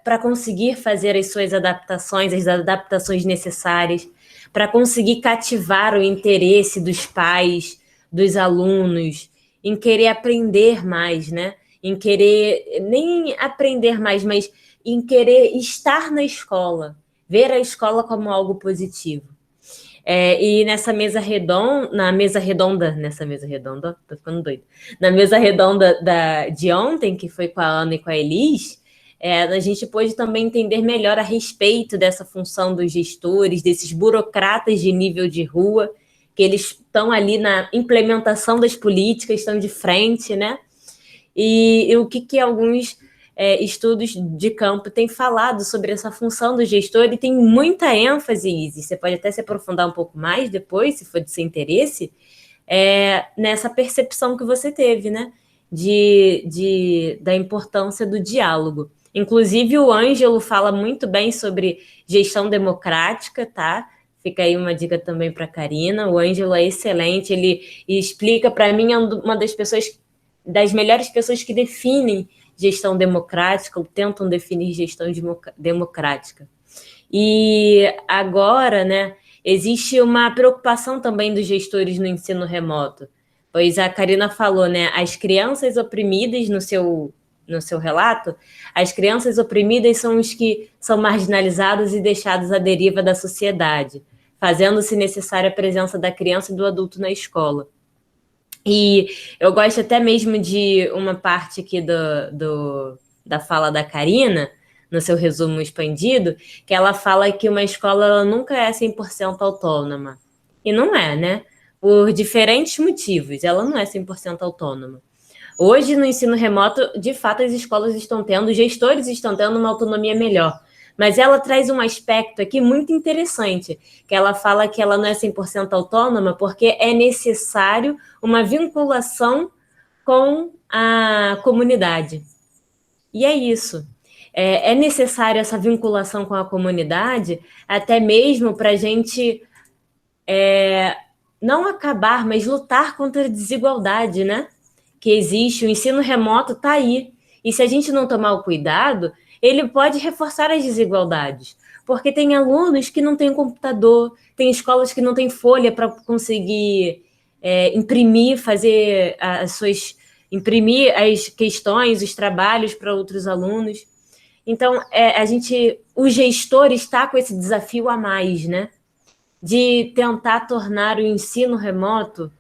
para conseguir fazer as suas adaptações, as adaptações necessárias, para conseguir cativar o interesse dos pais, dos alunos, em querer aprender mais, né? Em querer, nem aprender mais, mas em querer estar na escola, ver a escola como algo positivo. E nessa mesa redonda, tô ficando doida, na mesa redonda de ontem, que foi com a Ana e com a Elis, a gente pôde também entender melhor a respeito dessa função dos gestores, desses burocratas de nível de rua, que eles estão ali na implementação das políticas, estão de frente, né? E o que alguns estudos de campo têm falado sobre essa função do gestor, e tem muita ênfase, Isis, você pode até se aprofundar um pouco mais depois, se for de seu interesse, nessa percepção que você teve, né? Da importância do diálogo. Inclusive, o Ângelo fala muito bem sobre gestão democrática, tá? Fica aí uma dica também para a Karina. O Ângelo é excelente, ele explica, para mim, é uma das melhores pessoas que definem gestão democrática, ou tentam definir gestão democrática. E agora, né, existe uma preocupação também dos gestores no ensino remoto, pois a Karina falou, né, as crianças oprimidas no seu relato, as crianças oprimidas são os que são marginalizados e deixados à deriva da sociedade, fazendo-se necessária a presença da criança e do adulto na escola. E eu gosto até mesmo de uma parte aqui da fala da Karina, no seu resumo expandido, que ela fala que uma escola ela nunca é 100% autônoma. E não é, né? Por diferentes motivos, ela não é 100% autônoma. Hoje, no ensino remoto, de fato, as escolas estão tendo, os gestores estão tendo uma autonomia melhor. Mas ela traz um aspecto aqui muito interessante, que ela fala que ela não é 100% autônoma porque é necessário uma vinculação com a comunidade. E é isso. É necessário essa vinculação com a comunidade, até mesmo para a gente não acabar, mas lutar contra a desigualdade, né? Que existe, o ensino remoto está aí. E se a gente não tomar o cuidado, ele pode reforçar as desigualdades, porque tem alunos que não têm computador, tem escolas que não têm folha para conseguir imprimir as questões, os trabalhos para outros alunos. Então, o gestor está com esse desafio a mais, né? De tentar tornar o ensino remoto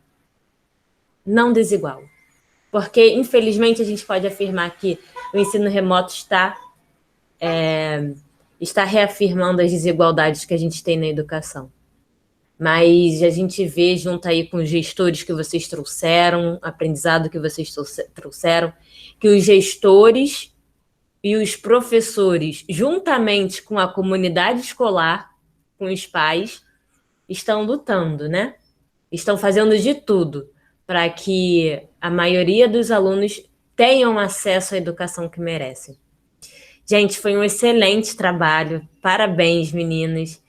não desigual. Porque, infelizmente, a gente pode afirmar que o ensino remoto está reafirmando as desigualdades que a gente tem na educação. Mas a gente vê, junto aí com os gestores que vocês trouxeram, aprendizado que vocês trouxeram, que os gestores e os professores, juntamente com a comunidade escolar, com os pais, estão lutando, né? Estão fazendo de tudo para que a maioria dos alunos tenham acesso à educação que merecem. Gente, foi um excelente trabalho. Parabéns, meninas.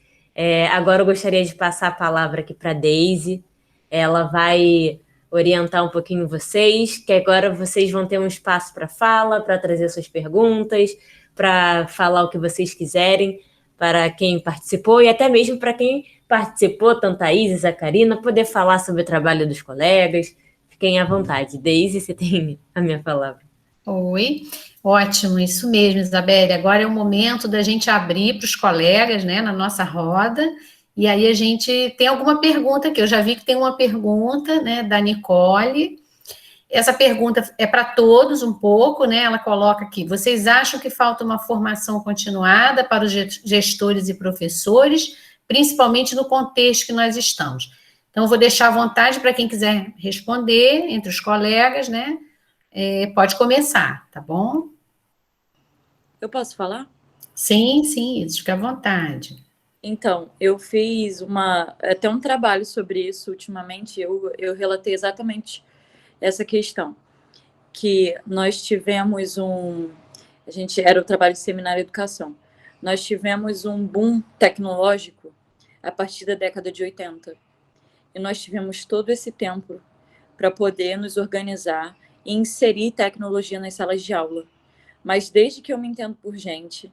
Agora eu gostaria de passar a palavra aqui para a Daisy. Ela vai orientar um pouquinho vocês, que agora vocês vão ter um espaço para fala, para trazer suas perguntas, para falar o que vocês quiserem, para quem participou e até mesmo para quem participou, tanto a Isis, a Karina, poder falar sobre o trabalho dos colegas. Fiquem à vontade. Daisy, você tem a minha palavra. Oi, ótimo, isso mesmo, Isabelle. Agora é o momento da gente abrir para os colegas, né, na nossa roda, e aí a gente tem alguma pergunta aqui. Eu já vi que tem uma pergunta, né, da Nicole. Essa pergunta é para todos um pouco, né? Ela coloca aqui: vocês acham que falta uma formação continuada para os gestores e professores, principalmente no contexto que nós estamos? Então, eu vou deixar à vontade para quem quiser responder, entre os colegas, né? Pode começar, tá bom? Eu posso falar? Sim, isso, fica à vontade. Então, eu fiz até um trabalho sobre isso ultimamente, eu relatei exatamente essa questão, que nós tivemos era o trabalho de seminário de educação, nós tivemos um boom tecnológico a partir da década de 80, e nós tivemos todo esse tempo para poder nos organizar em inserir tecnologia nas salas de aula. Mas desde que eu me entendo por gente,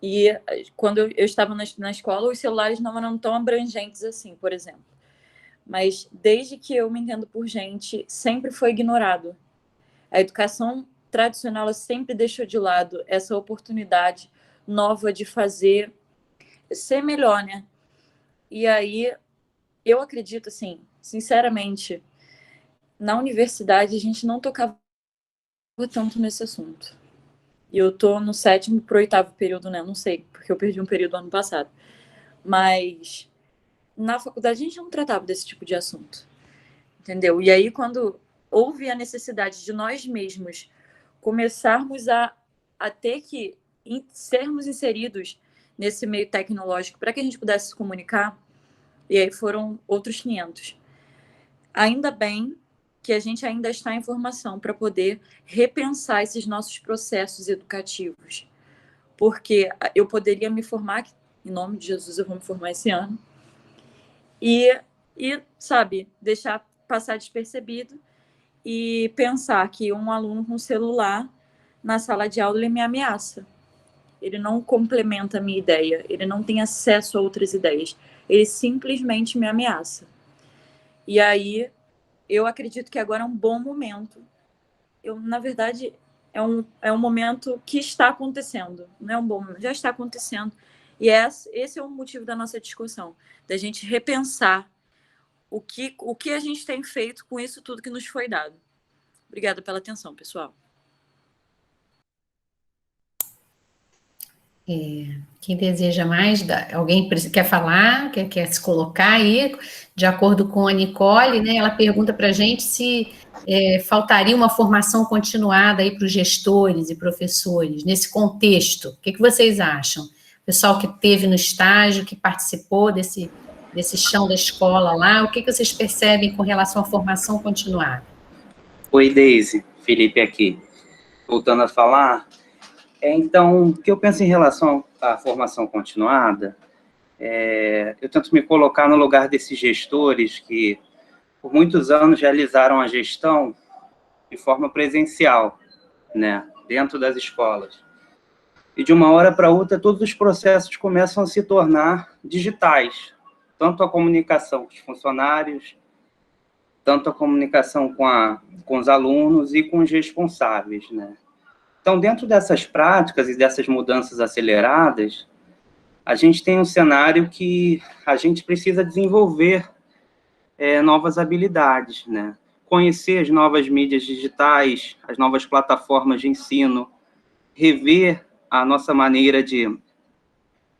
e quando eu estava na escola, os celulares não eram tão abrangentes assim, por exemplo. Mas desde que eu me entendo por gente, sempre foi ignorado. A educação tradicional ela sempre deixou de lado essa oportunidade nova de fazer ser melhor, né? E aí, eu acredito, assim, sinceramente, na universidade a gente não tocava tanto nesse assunto. E eu tô no 7º pro 8º período, né? Não sei, porque eu perdi um período ano passado. Mas na faculdade a gente não tratava desse tipo de assunto, entendeu? E aí, quando houve a necessidade de nós mesmos começarmos a ter que sermos inseridos nesse meio tecnológico para que a gente pudesse se comunicar, e aí foram outros 500. Ainda bem que a gente ainda está em formação para poder repensar esses nossos processos educativos. Porque eu poderia me formar, em nome de Jesus eu vou me formar esse ano, e sabe, deixar passar despercebido e pensar que um aluno com celular na sala de aula ele me ameaça. Ele não complementa a minha ideia, ele não tem acesso a outras ideias, ele simplesmente me ameaça. E aí, eu acredito que agora é um bom momento. Na verdade, é um momento que está acontecendo, não é um bom momento, já está acontecendo. E esse é o motivo da nossa discussão, da gente repensar o que a gente tem feito com isso tudo que nos foi dado. Obrigada pela atenção, pessoal. Quem deseja mais? Alguém quer falar? Quer se colocar aí? De acordo com a Nicole, né, ela pergunta para a gente se faltaria uma formação continuada aí para os gestores e professores, nesse contexto. O que vocês acham? O pessoal que esteve no estágio, que participou desse chão da escola lá, o que vocês percebem com relação à formação continuada? Oi, Deise, Felipe aqui. Voltando a falar, então, o que eu penso em relação à formação continuada, eu tento me colocar no lugar desses gestores que, por muitos anos, realizaram a gestão de forma presencial, né, dentro das escolas. E, de uma hora para outra, todos os processos começam a se tornar digitais, tanto a comunicação com os funcionários, tanto a comunicação com os alunos e com os responsáveis, né. Então, dentro dessas práticas e dessas mudanças aceleradas, a gente tem um cenário que a gente precisa desenvolver novas habilidades, né? Conhecer as novas mídias digitais, as novas plataformas de ensino, rever a nossa maneira de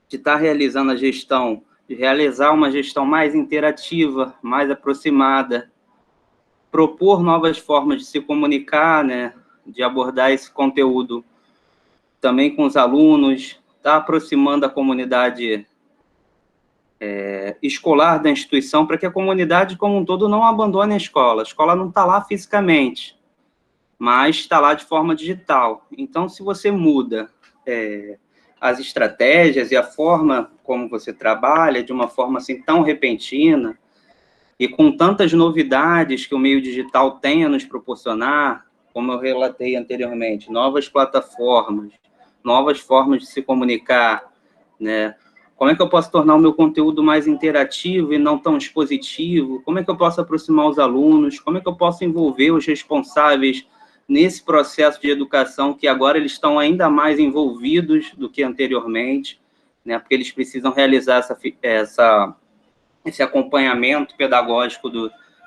estar realizando a gestão, de realizar uma gestão mais interativa, mais aproximada, propor novas formas de se comunicar, né? De abordar esse conteúdo também com os alunos, está aproximando a comunidade escolar da instituição, para que a comunidade como um todo não abandone a escola. A escola não está lá fisicamente, mas está lá de forma digital. Então, se você muda as estratégias e a forma como você trabalha, de uma forma assim tão repentina, e com tantas novidades que o meio digital tem a nos proporcionar, como eu relatei anteriormente, novas plataformas, novas formas de se comunicar, né? Como é que eu posso tornar o meu conteúdo mais interativo e não tão expositivo? Como é que eu posso aproximar os alunos? Como é que eu posso envolver os responsáveis nesse processo de educação, que agora eles estão ainda mais envolvidos do que anteriormente, né? Porque eles precisam realizar esse acompanhamento pedagógico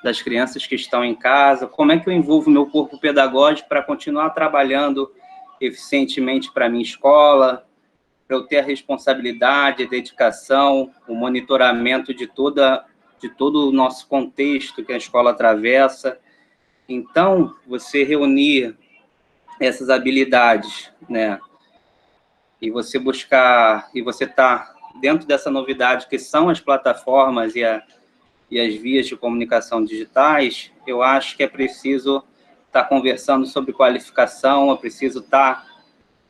das crianças que estão em casa. Como é que eu envolvo o meu corpo pedagógico para continuar trabalhando eficientemente para a minha escola, para eu ter a responsabilidade, a dedicação, o monitoramento de todo o nosso contexto que a escola atravessa. Então, você reunir essas habilidades, né, e você buscar, e você tá dentro dessa novidade que são as plataformas e as vias de comunicação digitais, eu acho que é preciso estar conversando sobre qualificação, é preciso estar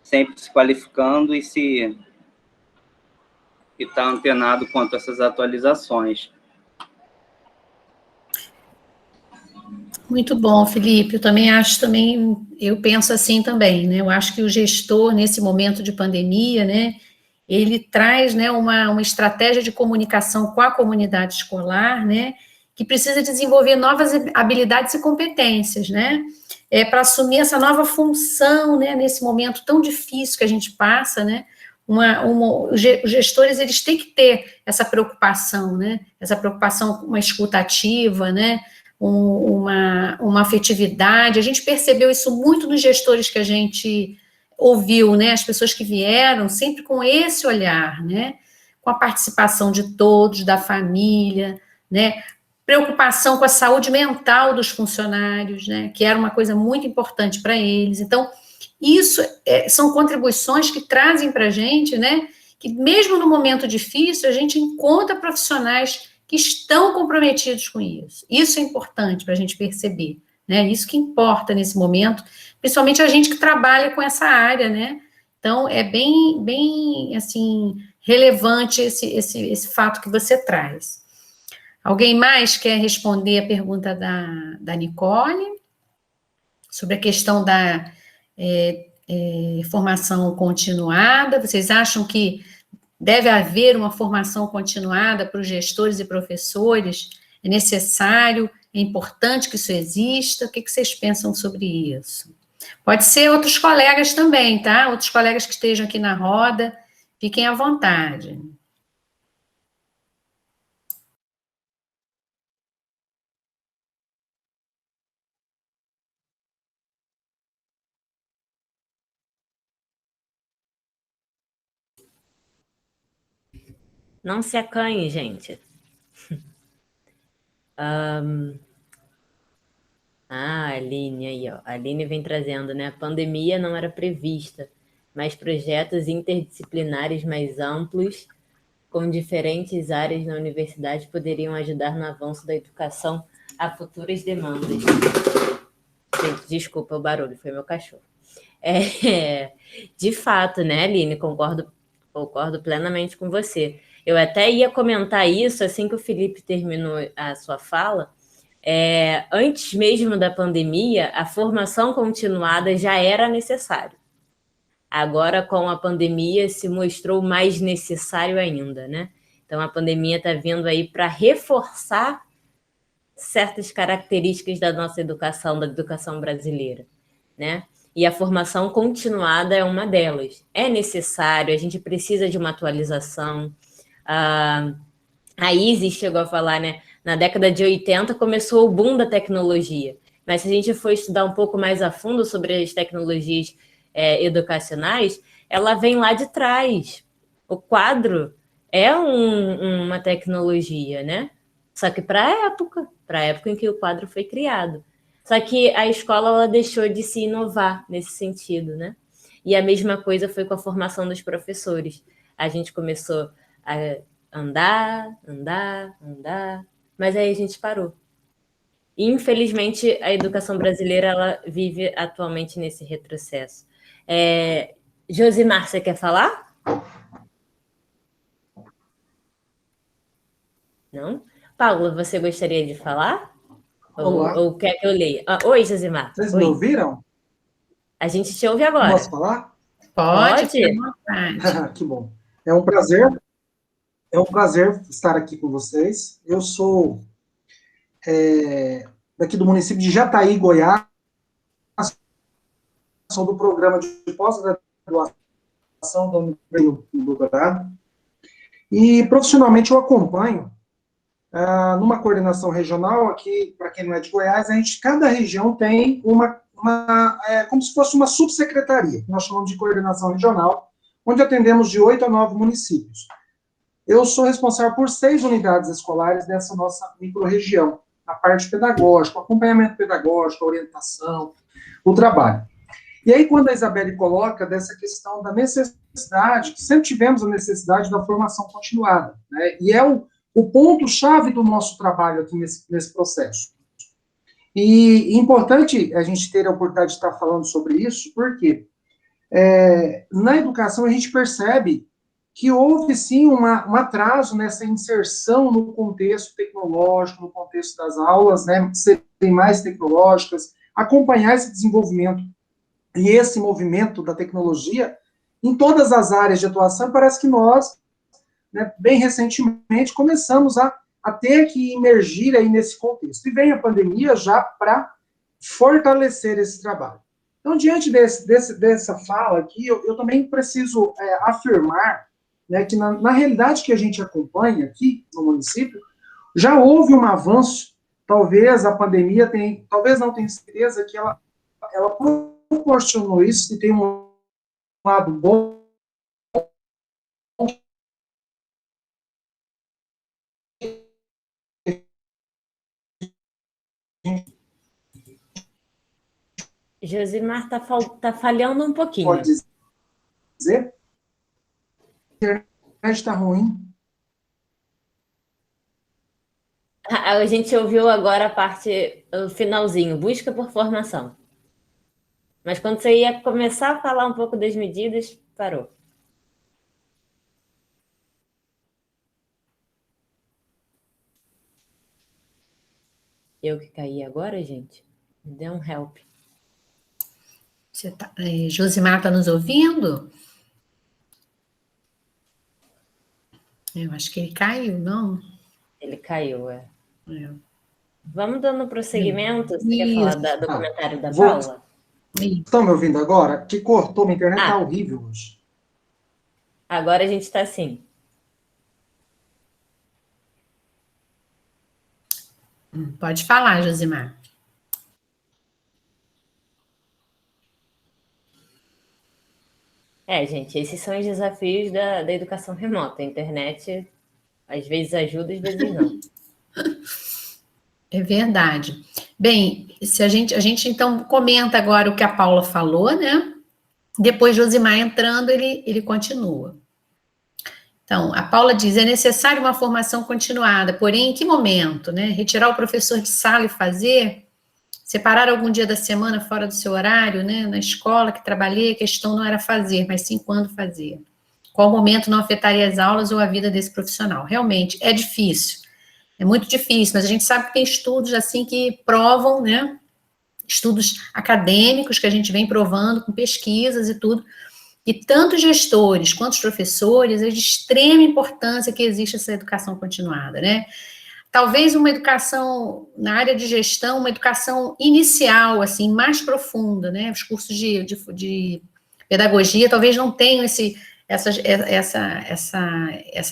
sempre se qualificando e estar antenado quanto a essas atualizações. Muito bom, Felipe. Eu também acho, eu penso assim também, né? Eu acho que o gestor, nesse momento de pandemia, né, ele traz, né, uma estratégia de comunicação com a comunidade escolar, né, que precisa desenvolver novas habilidades e competências, né, para assumir essa nova função, né, nesse momento tão difícil que a gente passa, né. Os gestores, eles têm que ter essa preocupação, né, essa preocupação com uma escuta ativa, né, uma afetividade. A gente percebeu isso muito nos gestores que a gente ouviu, né, as pessoas que vieram, sempre com esse olhar, né, com a participação de todos, da família, né, preocupação com a saúde mental dos funcionários, né, que era uma coisa muito importante para eles. Então, isso são contribuições que trazem para a gente, né, que mesmo no momento difícil, a gente encontra profissionais que estão comprometidos com isso. Isso é importante para a gente perceber, né, isso que importa nesse momento, principalmente a gente que trabalha com essa área, né, então é bem assim, relevante esse fato que você traz. Alguém mais quer responder a pergunta da Nicole? Sobre a questão da formação continuada, vocês acham que deve haver uma formação continuada para os gestores e professores? É necessário? É importante que isso exista? O que vocês pensam sobre isso? Pode ser outros colegas também, tá? Outros colegas que estejam aqui na roda, fiquem à vontade. Não se acanhe, gente. A Aline aí, ó. A Aline vem trazendo, né? A pandemia não era prevista, mas projetos interdisciplinares mais amplos, com diferentes áreas na universidade, poderiam ajudar no avanço da educação a futuras demandas. Gente, desculpa o barulho, foi meu cachorro. De fato, né, Aline? Concordo plenamente com você. Eu até ia comentar isso assim que o Felipe terminou a sua fala. Antes mesmo da pandemia, a formação continuada já era necessária. Agora, com a pandemia, se mostrou mais necessário ainda, né? Então, a pandemia está vindo aí para reforçar certas características da nossa educação, da educação brasileira, né? E a formação continuada é uma delas. É necessário, a gente precisa de uma atualização. A Isis chegou a falar, né? Na década de 80 começou o boom da tecnologia. Mas se a gente for estudar um pouco mais a fundo sobre as tecnologias educacionais, ela vem lá de trás. O quadro é uma tecnologia, né? Só que para a época em que o quadro foi criado. Só que a escola ela deixou de se inovar nesse sentido, né? E a mesma coisa foi com a formação dos professores. A gente começou a andar, mas aí a gente parou. E, infelizmente, a educação brasileira ela vive atualmente nesse retrocesso. Josimar, você quer falar? Não? Paula, você gostaria de falar? Ou quer que eu leia? Oi, Josimar. Vocês me ouviram? A gente te ouve agora. Posso falar? Pode. Que bom. É um prazer estar aqui com vocês. Eu sou daqui do município de Jataí, Goiás, sou do programa de pós-graduação do doutorado, e profissionalmente eu acompanho numa coordenação regional. Aqui, para quem não é de Goiás, cada região tem como se fosse uma subsecretaria, que nós chamamos de coordenação regional, onde atendemos de 8 a 9 municípios. Eu sou responsável por 6 unidades escolares dessa nossa microrregião, na parte pedagógica, acompanhamento pedagógico, orientação, o trabalho. E aí, quando a Isabelle coloca dessa questão da necessidade, que sempre tivemos a necessidade da formação continuada, né? E é o ponto-chave do nosso trabalho aqui nesse processo. E é importante a gente ter a oportunidade de estar falando sobre isso, porque na educação a gente percebe que houve, sim, um atraso nessa inserção no contexto tecnológico, no contexto das aulas, né, serem mais tecnológicas, acompanhar esse desenvolvimento e esse movimento da tecnologia em todas as áreas de atuação. Parece que nós, né, bem recentemente, começamos a ter que emergir aí nesse contexto. E vem a pandemia já para fortalecer esse trabalho. Então, diante dessa fala aqui, eu também preciso afirmar, né, que na realidade que a gente acompanha aqui no município, já houve um avanço. Talvez a pandemia talvez não tenha certeza que ela proporcionou isso, e tem um lado bom. Josimar tá falhando um pouquinho. Pode dizer? A internet está ruim. A gente ouviu agora o finalzinho, busca por formação. Mas quando você ia começar a falar um pouco das medidas, parou. Eu que caí agora, gente? Me dê um help. Josimar está nos ouvindo? Eu acho que ele caiu, não? Ele caiu, Vamos dando prosseguimento. Você quer falar do comentário da Paula? Estão me ouvindo agora? Que cortou, minha internet está horrível hoje. Agora a gente está assim. Pode falar, Josimar. Gente, esses são os desafios da educação remota. A internet, às vezes ajuda, às vezes não. É verdade. Bem, se a gente então comenta agora o que a Paula falou, né? Depois, Josimar entrando, ele continua. Então, a Paula diz, é necessário uma formação continuada, porém, em que momento, né? Retirar o professor de sala e fazer, separar algum dia da semana fora do seu horário, né? Na escola que trabalhei, a questão não era fazer, mas sim quando fazer. Qual momento não afetaria as aulas ou a vida desse profissional? Realmente, é difícil, é muito difícil, mas a gente sabe que tem estudos, assim, que provam, né? Estudos acadêmicos que a gente vem provando com pesquisas e tudo, e tanto gestores quanto os professores, é de extrema importância que exista essa educação continuada, né? Talvez uma educação na área de gestão, uma educação inicial, assim, mais profunda, né? Os cursos de pedagogia talvez não tenham essa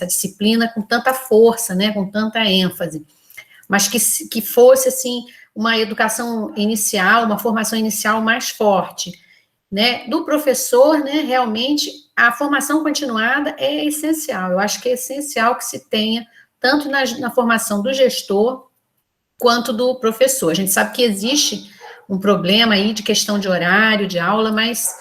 disciplina com tanta força, né? Com tanta ênfase, mas que fosse, assim, uma educação inicial, uma formação inicial mais forte, né, do professor, né, realmente, a formação continuada é essencial. Eu acho que é essencial que se tenha, tanto na formação do gestor, quanto do professor. A gente sabe que existe um problema aí de questão de horário, de aula, mas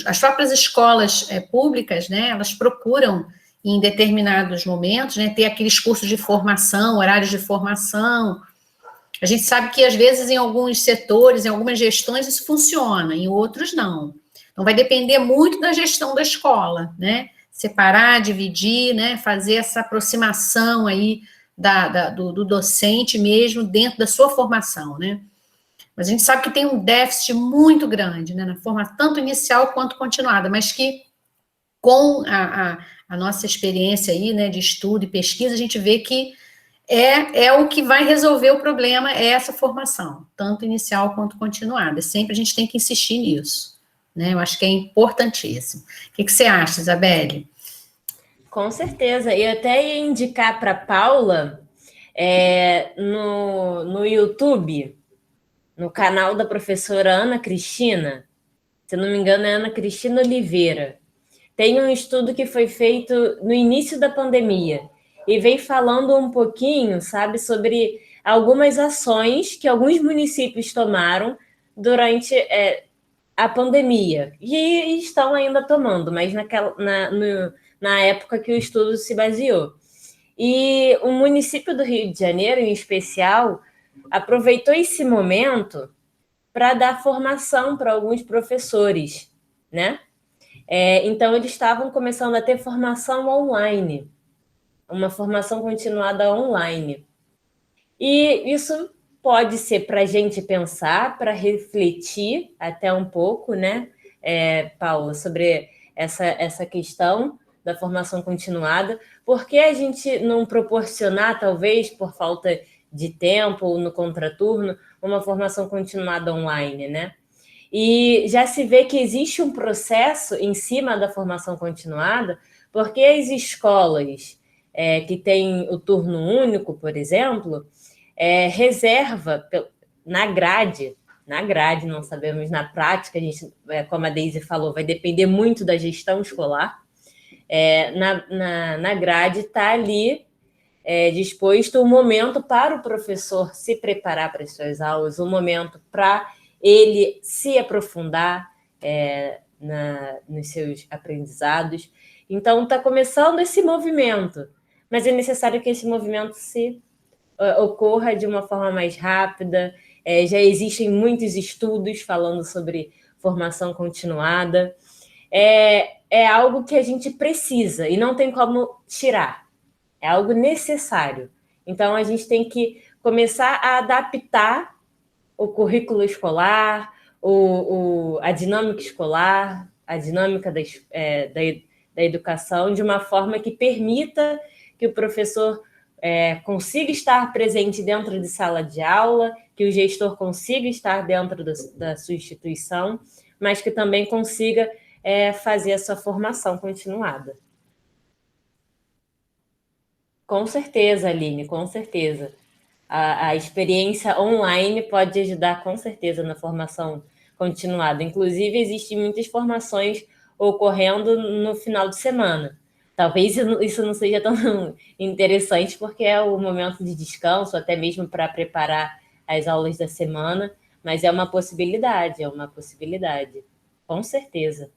as próprias escolas públicas, né, elas procuram, em determinados momentos, né, ter aqueles cursos de formação, horários de formação. A gente sabe que, às vezes, em alguns setores, em algumas gestões, isso funciona, em outros não. Então, vai depender muito da gestão da escola, né? Separar, dividir, né? Fazer essa aproximação aí do docente mesmo dentro da sua formação, né? Mas a gente sabe que tem um déficit muito grande, né? Na forma tanto inicial quanto continuada, mas que com a nossa experiência aí, né, de estudo e pesquisa, a gente vê que é o que vai resolver o problema, é essa formação, tanto inicial quanto continuada. Sempre a gente tem que insistir nisso, né? Eu acho que é importantíssimo. O que você acha, Isabelle? Com certeza. E eu até ia indicar para a Paula, no YouTube, no canal da professora Ana Cristina, se não me engano é Ana Cristina Oliveira, tem um estudo que foi feito no início da pandemia, e vem falando um pouquinho, sabe, sobre algumas ações que alguns municípios tomaram durante a pandemia, e estão ainda tomando, mas na época que o estudo se baseou. E o município do Rio de Janeiro, em especial, aproveitou esse momento para dar formação para alguns professores, né? Então, eles estavam começando a ter formação online, uma formação continuada online. E isso pode ser para a gente pensar, para refletir até um pouco, né, Paula, sobre essa questão da formação continuada. Por que a gente não proporcionar, talvez, por falta de tempo ou no contraturno, uma formação continuada online, né? E já se vê que existe um processo em cima da formação continuada, porque as escolas que têm o turno único, por exemplo, reserva na grade, não sabemos na prática, a gente, como a Deise falou, vai depender muito da gestão escolar. Na grade está ali disposto um momento para o professor se preparar para as suas aulas, um momento para ele se aprofundar nos seus aprendizados. Então, está começando esse movimento, mas é necessário que esse movimento ocorra de uma forma mais rápida. Já existem muitos estudos falando sobre formação continuada. É algo que a gente precisa e não tem como tirar. É algo necessário. Então, a gente tem que começar a adaptar o currículo escolar, a dinâmica escolar, a dinâmica da educação, de uma forma que permita que o professor consiga estar presente dentro de sala de aula, que o gestor consiga estar dentro da sua instituição, mas que também consiga fazer a sua formação continuada. Com certeza, Aline, com certeza. A experiência online pode ajudar, com certeza, na formação continuada. Inclusive, existem muitas formações ocorrendo no final de semana. Talvez isso não seja tão interessante, porque é o momento de descanso, até mesmo para preparar as aulas da semana, mas é uma possibilidade, com certeza.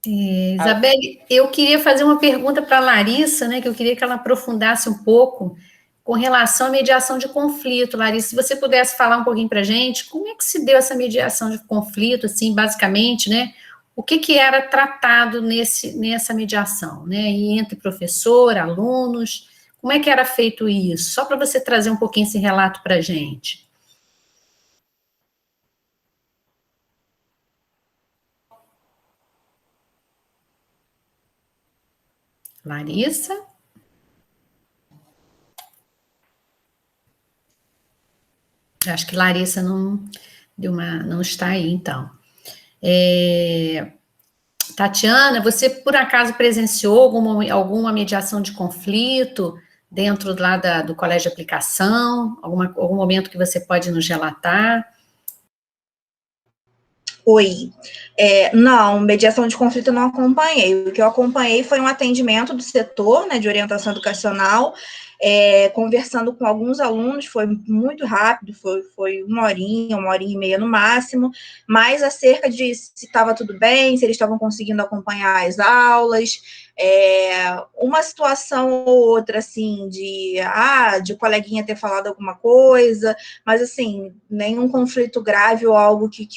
Isabelle, eu queria fazer uma pergunta para a Larissa, né, que eu queria que ela aprofundasse um pouco com relação à mediação de conflito. Larissa, se você pudesse falar um pouquinho para a gente, como é que se deu essa mediação de conflito, assim, basicamente, né? O que era tratado nessa mediação, né? E entre professor, alunos, como é que era feito isso? Só para você trazer um pouquinho esse relato para a gente. Larissa? Acho que Larissa não está aí, então. Tatiana, você por acaso presenciou alguma mediação de conflito dentro lá do colégio de aplicação? Algum momento que você pode nos relatar? Oi. Não, mediação de conflito eu não acompanhei. O que eu acompanhei foi um atendimento do setor, né, de orientação educacional, conversando com alguns alunos, foi muito rápido, foi uma horinha e meia no máximo, mas acerca de se estava tudo bem, se eles estavam conseguindo acompanhar as aulas, uma situação ou outra, assim, de coleguinha ter falado alguma coisa, mas, assim, nenhum conflito grave ou algo que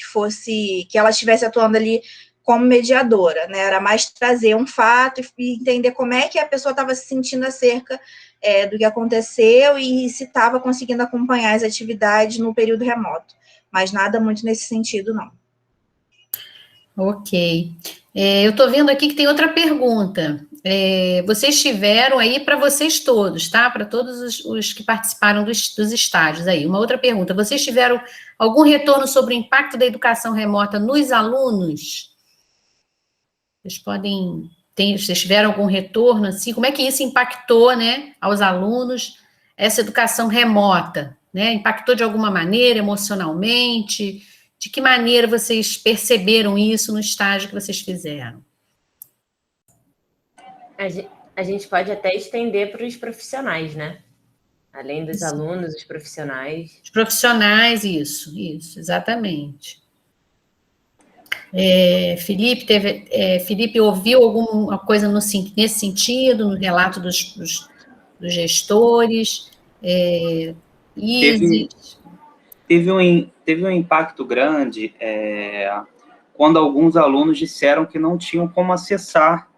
ela estivesse atuando ali como mediadora, né, era mais trazer um fato e entender como é que a pessoa estava se sentindo acerca do que aconteceu e se estava conseguindo acompanhar as atividades no período remoto, mas nada muito nesse sentido, não. Ok. Eu estou vendo aqui que tem outra pergunta. Vocês tiveram aí para vocês todos, tá? Para todos os que participaram dos estágios aí. Uma outra pergunta. Vocês tiveram algum retorno sobre o impacto da educação remota nos alunos? Vocês tiveram algum retorno, assim? Como é que isso impactou, né, aos alunos, essa educação remota, né? Impactou de alguma maneira, emocionalmente? De que maneira vocês perceberam isso no estágio que vocês fizeram? A gente pode até estender para os profissionais, né? Além dos alunos, os profissionais. Os profissionais, isso, exatamente. Felipe ouviu alguma coisa nesse sentido, no relato dos gestores? Teve um impacto grande quando alguns alunos disseram que não tinham como acessar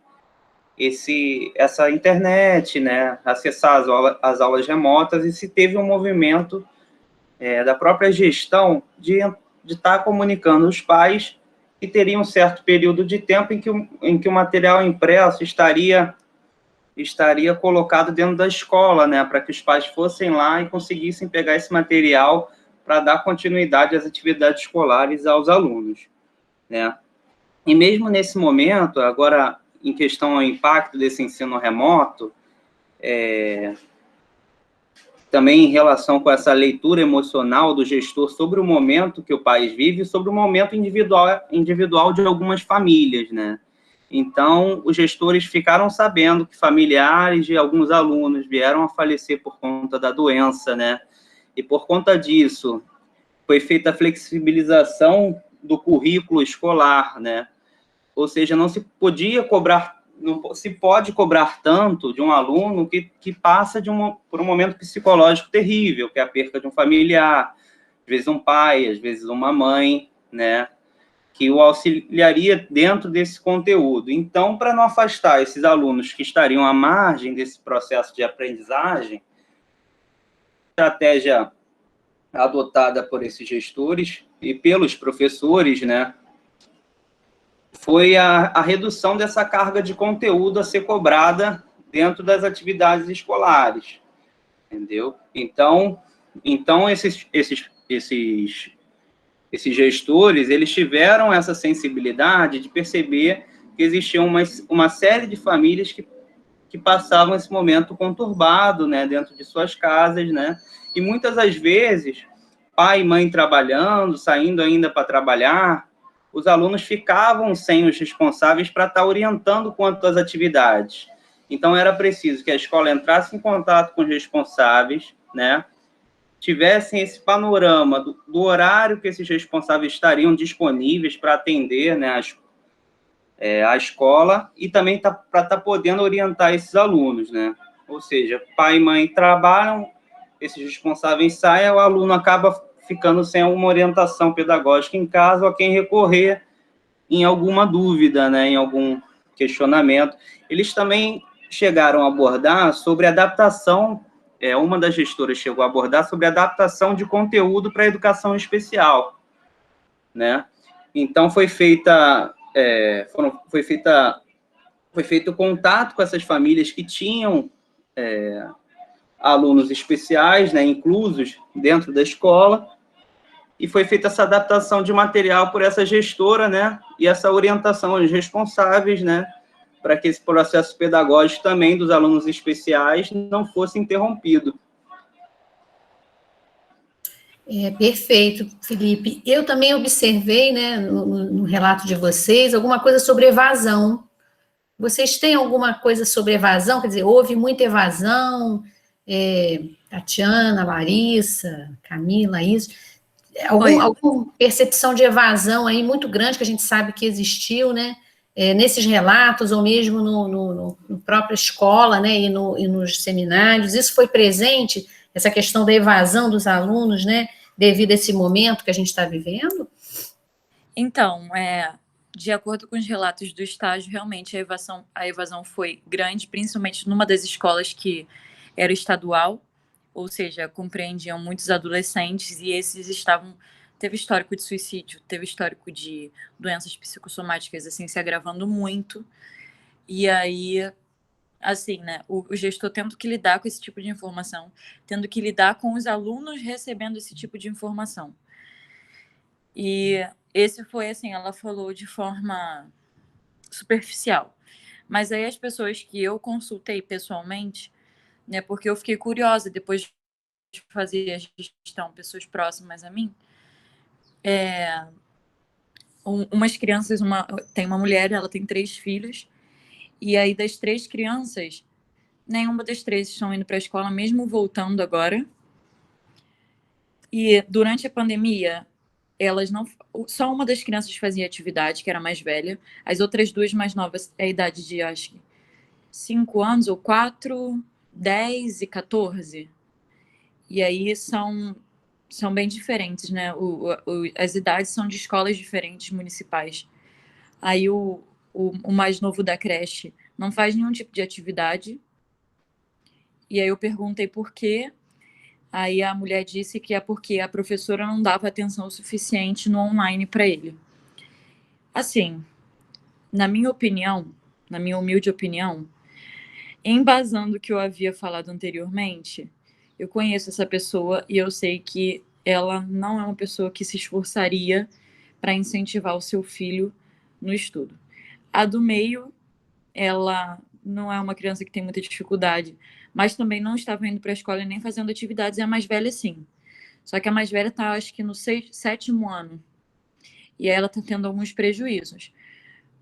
essa internet, né, acessar as aulas remotas, e se teve um movimento da própria gestão de estar comunicando os pais que teria um certo período de tempo em que o material impresso estaria colocado dentro da escola, né, para que os pais fossem lá e conseguissem pegar esse material para dar continuidade às atividades escolares aos alunos, né. E mesmo nesse momento, agora, em questão ao impacto desse ensino remoto, também em relação com essa leitura emocional do gestor sobre o momento que o país vive, sobre o momento individual de algumas famílias, né? Então, os gestores ficaram sabendo que familiares de alguns alunos vieram a falecer por conta da doença, né? E por conta disso, foi feita a flexibilização do currículo escolar, né? Ou seja, não se pode cobrar tanto de um aluno que passa por um momento psicológico terrível, que é a perca de um familiar, às vezes um pai, às vezes uma mãe, né, que o auxiliaria dentro desse conteúdo. Então, para não afastar esses alunos que estariam à margem desse processo de aprendizagem, a estratégia adotada por esses gestores e pelos professores, né, foi a redução dessa carga de conteúdo a ser cobrada dentro das atividades escolares, entendeu? Então esses gestores, eles tiveram essa sensibilidade de perceber que existia uma série de famílias que passavam esse momento conturbado, né, dentro de suas casas, né, e muitas das vezes, pai e mãe trabalhando, saindo ainda para trabalhar, os alunos ficavam sem os responsáveis para estar orientando quanto às atividades. Então, era preciso que a escola entrasse em contato com os responsáveis, né, tivessem esse panorama do horário que esses responsáveis estariam disponíveis para atender, né, a escola, e também para estar podendo orientar esses alunos, né? Ou seja, pai e mãe trabalham, esses responsáveis saem, o aluno acaba ficando sem uma orientação pedagógica em casa, ou a quem recorrer em alguma dúvida, né, em algum questionamento. Eles também chegaram a abordar sobre adaptação, uma das gestoras chegou a abordar sobre adaptação de conteúdo para a educação especial, né? Então, foi feito contato com essas famílias que tinham alunos especiais, né, inclusos dentro da escola, e foi feita essa adaptação de material por essa gestora, né, e essa orientação aos responsáveis, né, para que esse processo pedagógico também dos alunos especiais não fosse interrompido. Perfeito, Felipe. Eu também observei, né, no relato de vocês, alguma coisa sobre evasão. Vocês têm alguma coisa sobre evasão? Quer dizer, houve muita evasão, Tatiana, Larissa, Camila, isso. Alguma percepção de evasão aí muito grande que a gente sabe que existiu, né? Nesses relatos, ou mesmo no própria escola, né? E nos seminários, isso foi presente, essa questão da evasão dos alunos, né? Devido a esse momento que a gente está vivendo? Então, de acordo com os relatos do estágio, realmente a evasão foi grande, principalmente numa das escolas que era estadual, ou seja, compreendiam muitos adolescentes, e esses teve histórico de suicídio, teve histórico de doenças psicossomáticas, assim, se agravando muito, e aí, assim, né, o gestor tendo que lidar com esse tipo de informação, tendo que lidar com os alunos recebendo esse tipo de informação. E esse foi, assim, ela falou de forma superficial, mas aí as pessoas que eu consultei pessoalmente, né, porque eu fiquei curiosa depois de fazer a gestão, pessoas próximas a mim, umas crianças, tem uma mulher, ela tem 3 filhos, e aí das 3 crianças, nenhuma das 3 estão indo para a escola, mesmo voltando agora, e durante a pandemia, só uma das crianças fazia atividade, que era mais velha, as outras 2 mais novas, a idade de, acho que, 5 anos, ou 4, 10 e 14. E aí são são bem diferentes, né? As idades são de escolas diferentes, municipais. Aí o mais novo da creche não faz nenhum tipo de atividade. E aí eu perguntei por quê. Aí a mulher disse que é porque a professora não dava atenção suficiente no online para ele. Assim, na minha opinião, na minha humilde opinião, embasando o que eu havia falado anteriormente, eu conheço essa pessoa e eu sei que ela não é uma pessoa que se esforçaria para incentivar o seu filho no estudo. A do meio, ela não é uma criança que tem muita dificuldade, mas também não estava indo para a escola e nem fazendo atividades, e a mais velha sim. Só que a mais velha está, acho que no 7º ano, e ela está tendo alguns prejuízos.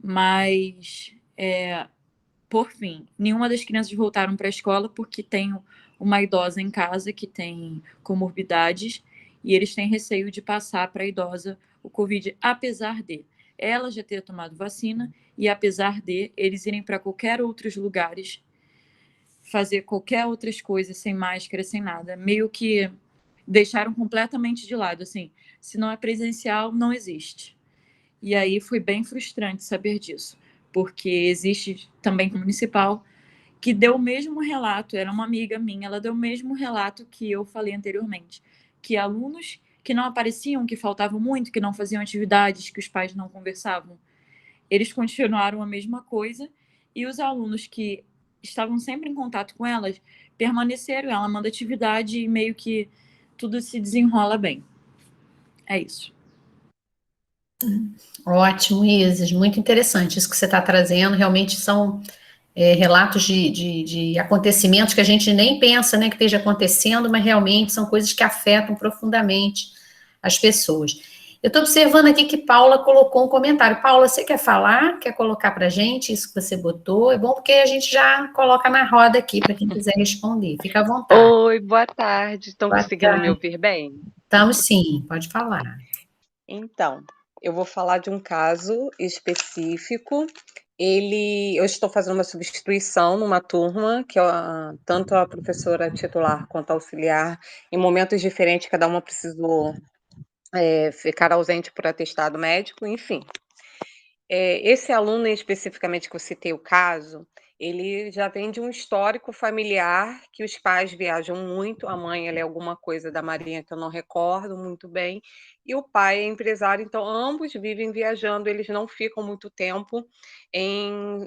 Mas, por fim, nenhuma das crianças voltaram para a escola porque tem uma idosa em casa que tem comorbidades e eles têm receio de passar para a idosa o Covid, apesar de ela já ter tomado vacina e apesar de eles irem para qualquer outros lugares, fazer qualquer outras coisas sem máscara, sem nada. Meio que deixaram completamente de lado, assim, se não é presencial, não existe. E aí foi bem frustrante saber disso, porque existe também municipal que deu o mesmo relato, era uma amiga minha, ela deu o mesmo relato que eu falei anteriormente, que alunos que não apareciam, que faltavam muito, que não faziam atividades, que os pais não conversavam, eles continuaram a mesma coisa, e os alunos que estavam sempre em contato com elas permaneceram, ela manda atividade e meio que tudo se desenrola bem. É isso. Ótimo, Isis, muito interessante isso que você está trazendo, realmente são relatos de acontecimentos que a gente nem pensa, né, que esteja acontecendo, mas realmente são coisas que afetam profundamente as pessoas. Eu estou observando aqui que Paula colocou um comentário. Paula, você quer falar? Quer colocar para a gente isso que você botou? É bom porque a gente já coloca na roda aqui para quem quiser responder. Fica à vontade. Oi, boa tarde. Estão conseguindo me ouvir bem? Estamos sim, pode falar. Então, eu vou falar de um caso específico. Eu estou fazendo uma substituição numa turma, que tanto a professora titular quanto a auxiliar, em momentos diferentes, cada uma precisou ficar ausente por atestado médico, enfim. Esse aluno especificamente que eu citei o caso, ele já vem de um histórico familiar que os pais viajam muito, a mãe ela é alguma coisa da Marinha que eu não recordo muito bem, e o pai é empresário, então ambos vivem viajando, eles não ficam muito tempo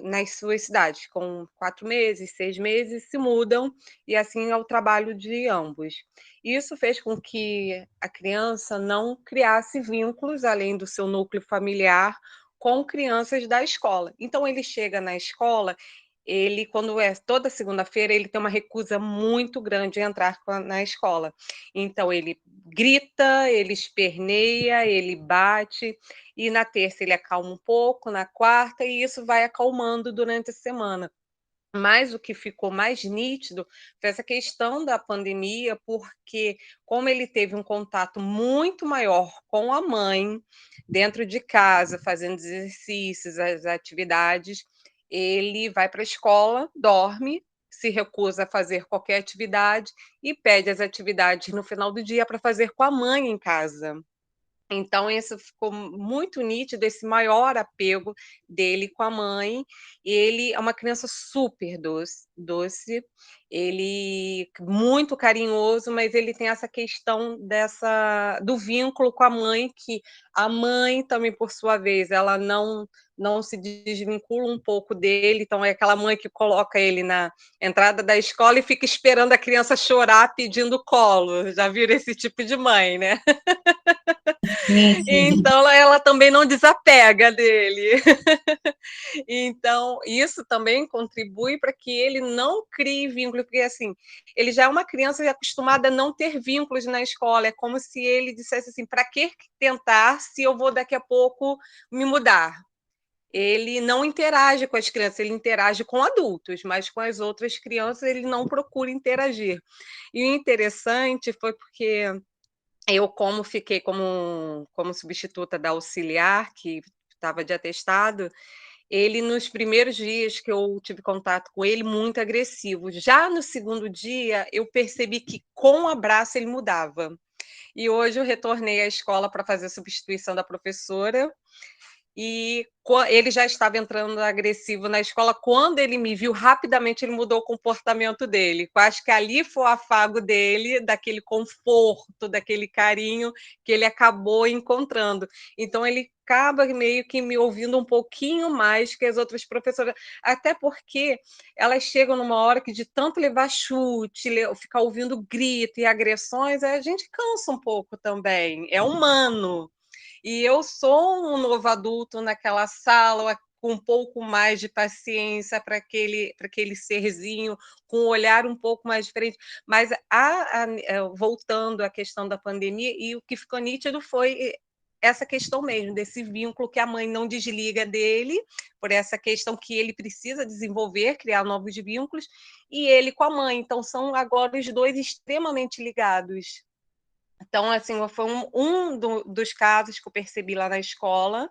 nas suas cidades, com 4 meses, 6 meses, se mudam, e assim é o trabalho de ambos. Isso fez com que a criança não criasse vínculos além do seu núcleo familiar com crianças da escola. Então ele chega na escola, quando é toda segunda-feira, ele tem uma recusa muito grande em entrar na escola. Então ele grita, ele esperneia, ele bate, e na terça ele acalma um pouco, na quarta, e isso vai acalmando durante a semana. Mas o que ficou mais nítido foi essa questão da pandemia, porque como ele teve um contato muito maior com a mãe, dentro de casa, fazendo os exercícios, as atividades, ele vai para a escola, dorme, se recusa a fazer qualquer atividade e pede as atividades no final do dia para fazer com a mãe em casa. Então, isso ficou muito nítido, esse maior apego dele com a mãe. Ele é uma criança super doce, ele muito carinhoso, mas ele tem essa questão do vínculo com a mãe, que a mãe também, por sua vez, ela não se desvincula um pouco dele, então é aquela mãe que coloca ele na entrada da escola e fica esperando a criança chorar pedindo colo. Já viram esse tipo de mãe, né? Sim, sim. Então, ela também não desapega dele. Então, isso também contribui para que ele não crie vínculo, porque, assim, ele já é uma criança acostumada a não ter vínculos na escola, é como se ele dissesse assim, para que tentar se eu vou daqui a pouco me mudar? Ele não interage com as crianças, ele interage com adultos, mas com as outras crianças ele não procura interagir. E o interessante foi porque eu, como fiquei como substituta da auxiliar, que estava de atestado, ele, nos primeiros dias que eu tive contato com ele, muito agressivo. Já no segundo dia, eu percebi que com o abraço ele mudava. e hoje eu retornei à escola para fazer a substituição da professora, e ele já estava entrando agressivo na escola. Quando ele me viu, rapidamente ele mudou o comportamento dele. Eu acho que ali foi o afago dele, daquele conforto, daquele carinho que ele acabou encontrando. Então, ele acaba meio que me ouvindo um pouquinho mais que as outras professoras, até porque elas chegam numa hora que de tanto levar chute, ficar ouvindo grito e agressões, a gente cansa um pouco também, é humano. E eu sou um novo adulto naquela sala, com um pouco mais de paciência para aquele serzinho, com um olhar um pouco mais diferente. Mas, voltando à questão da pandemia, e o que ficou nítido foi essa questão mesmo, desse vínculo que a mãe não desliga dele, por essa questão que ele precisa desenvolver, criar novos vínculos, e ele com a mãe. Então, são agora os dois extremamente ligados. Então, assim, foi dos casos que eu percebi lá na escola,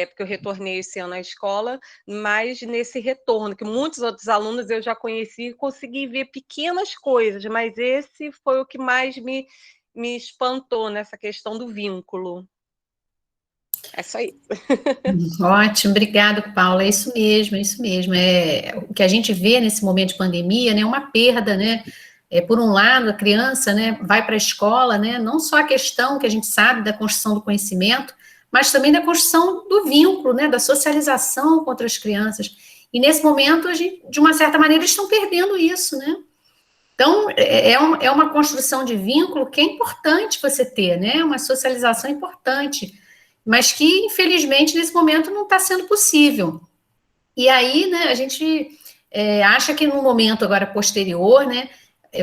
porque eu retornei esse ano à escola, mas nesse retorno, que muitos outros alunos eu já conheci e consegui ver pequenas coisas, mas esse foi o que mais me espantou nessa questão do vínculo. É isso aí. Ótimo, obrigado, Paula. É isso mesmo, é isso mesmo. O que a gente vê nesse momento de pandemia, né, é uma perda, né? Por um lado, a criança, né, vai para a escola, né, não só a questão que a gente sabe da construção do conhecimento, mas também da construção do vínculo, né, da socialização com outras crianças. E nesse momento, a gente, de uma certa maneira, estão perdendo isso, né? Então, é uma construção de vínculo que é importante você ter, né? Uma socialização importante, mas que, infelizmente, nesse momento não está sendo possível. E aí, né, a gente acha que no momento agora posterior, né,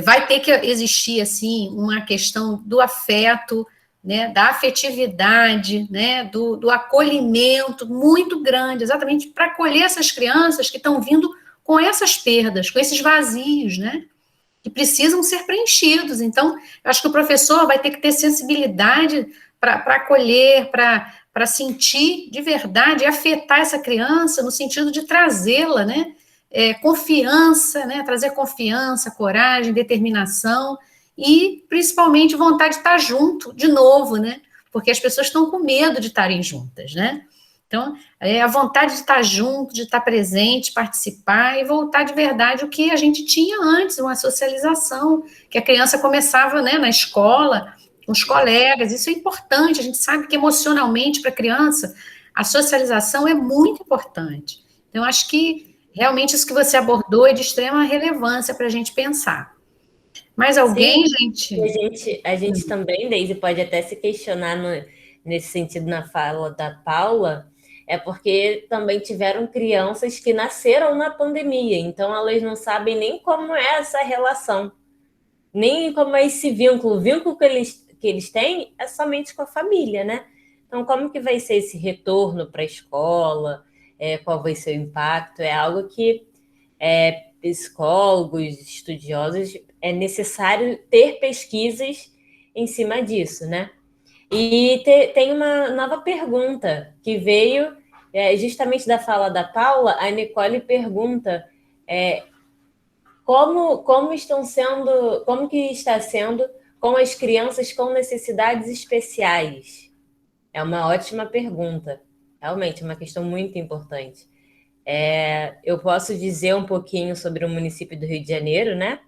vai ter que existir, assim, uma questão do afeto, né, da afetividade, né, do acolhimento muito grande, exatamente para acolher essas crianças que estão vindo com essas perdas, com esses vazios, né, que precisam ser preenchidos. Então, eu acho que o professor vai ter que ter sensibilidade para acolher, para sentir de verdade e afetar essa criança no sentido de trazê-la, né, confiança, né, trazer confiança, coragem, determinação e, principalmente, vontade de estar junto, de novo, né, porque as pessoas estão com medo de estarem juntas, né. Então, a vontade de estar junto, de estar presente, participar e voltar de verdade o que a gente tinha antes, uma socialização, que a criança começava, né, na escola, com os colegas, isso é importante, a gente sabe que emocionalmente para a criança a socialização é muito importante. Então, acho que realmente isso que você abordou é de extrema relevância para a gente pensar. Mais alguém, Sim, gente? A gente também, Deise, pode até se questionar nesse sentido na fala da Paula, é porque também tiveram crianças que nasceram na pandemia, então elas não sabem nem como é essa relação, nem como é esse vínculo. O vínculo que eles têm é somente com a família, né? Então, como que vai ser esse retorno para a escola? Qual vai ser o impacto? É algo que psicólogos, estudiosos, é necessário ter pesquisas em cima disso, né? E tem uma nova pergunta que veio justamente da fala da Paula. A Nicole pergunta como que está sendo com as crianças com necessidades especiais? É uma ótima pergunta, realmente, é uma questão muito importante. Eu posso dizer um pouquinho sobre o município do Rio de Janeiro, né?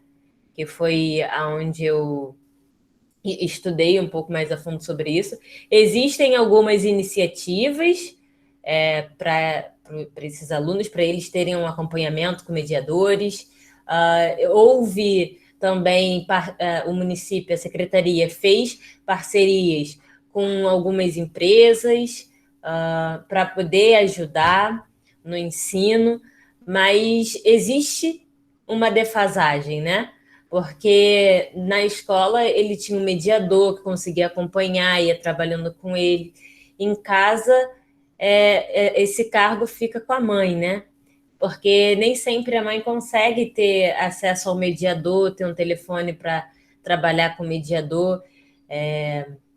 Que foi onde eu estudei um pouco mais a fundo sobre isso. Existem algumas iniciativas para esses alunos, para eles terem um acompanhamento com mediadores. Houve também, o município, a secretaria, fez parcerias com algumas empresas para poder ajudar no ensino, mas existe uma defasagem, né? Porque na escola ele tinha um mediador que conseguia acompanhar, ia trabalhando com ele. Em casa, esse cargo fica com a mãe, né? Porque nem sempre a mãe consegue ter acesso ao mediador, ter um telefone para trabalhar com o mediador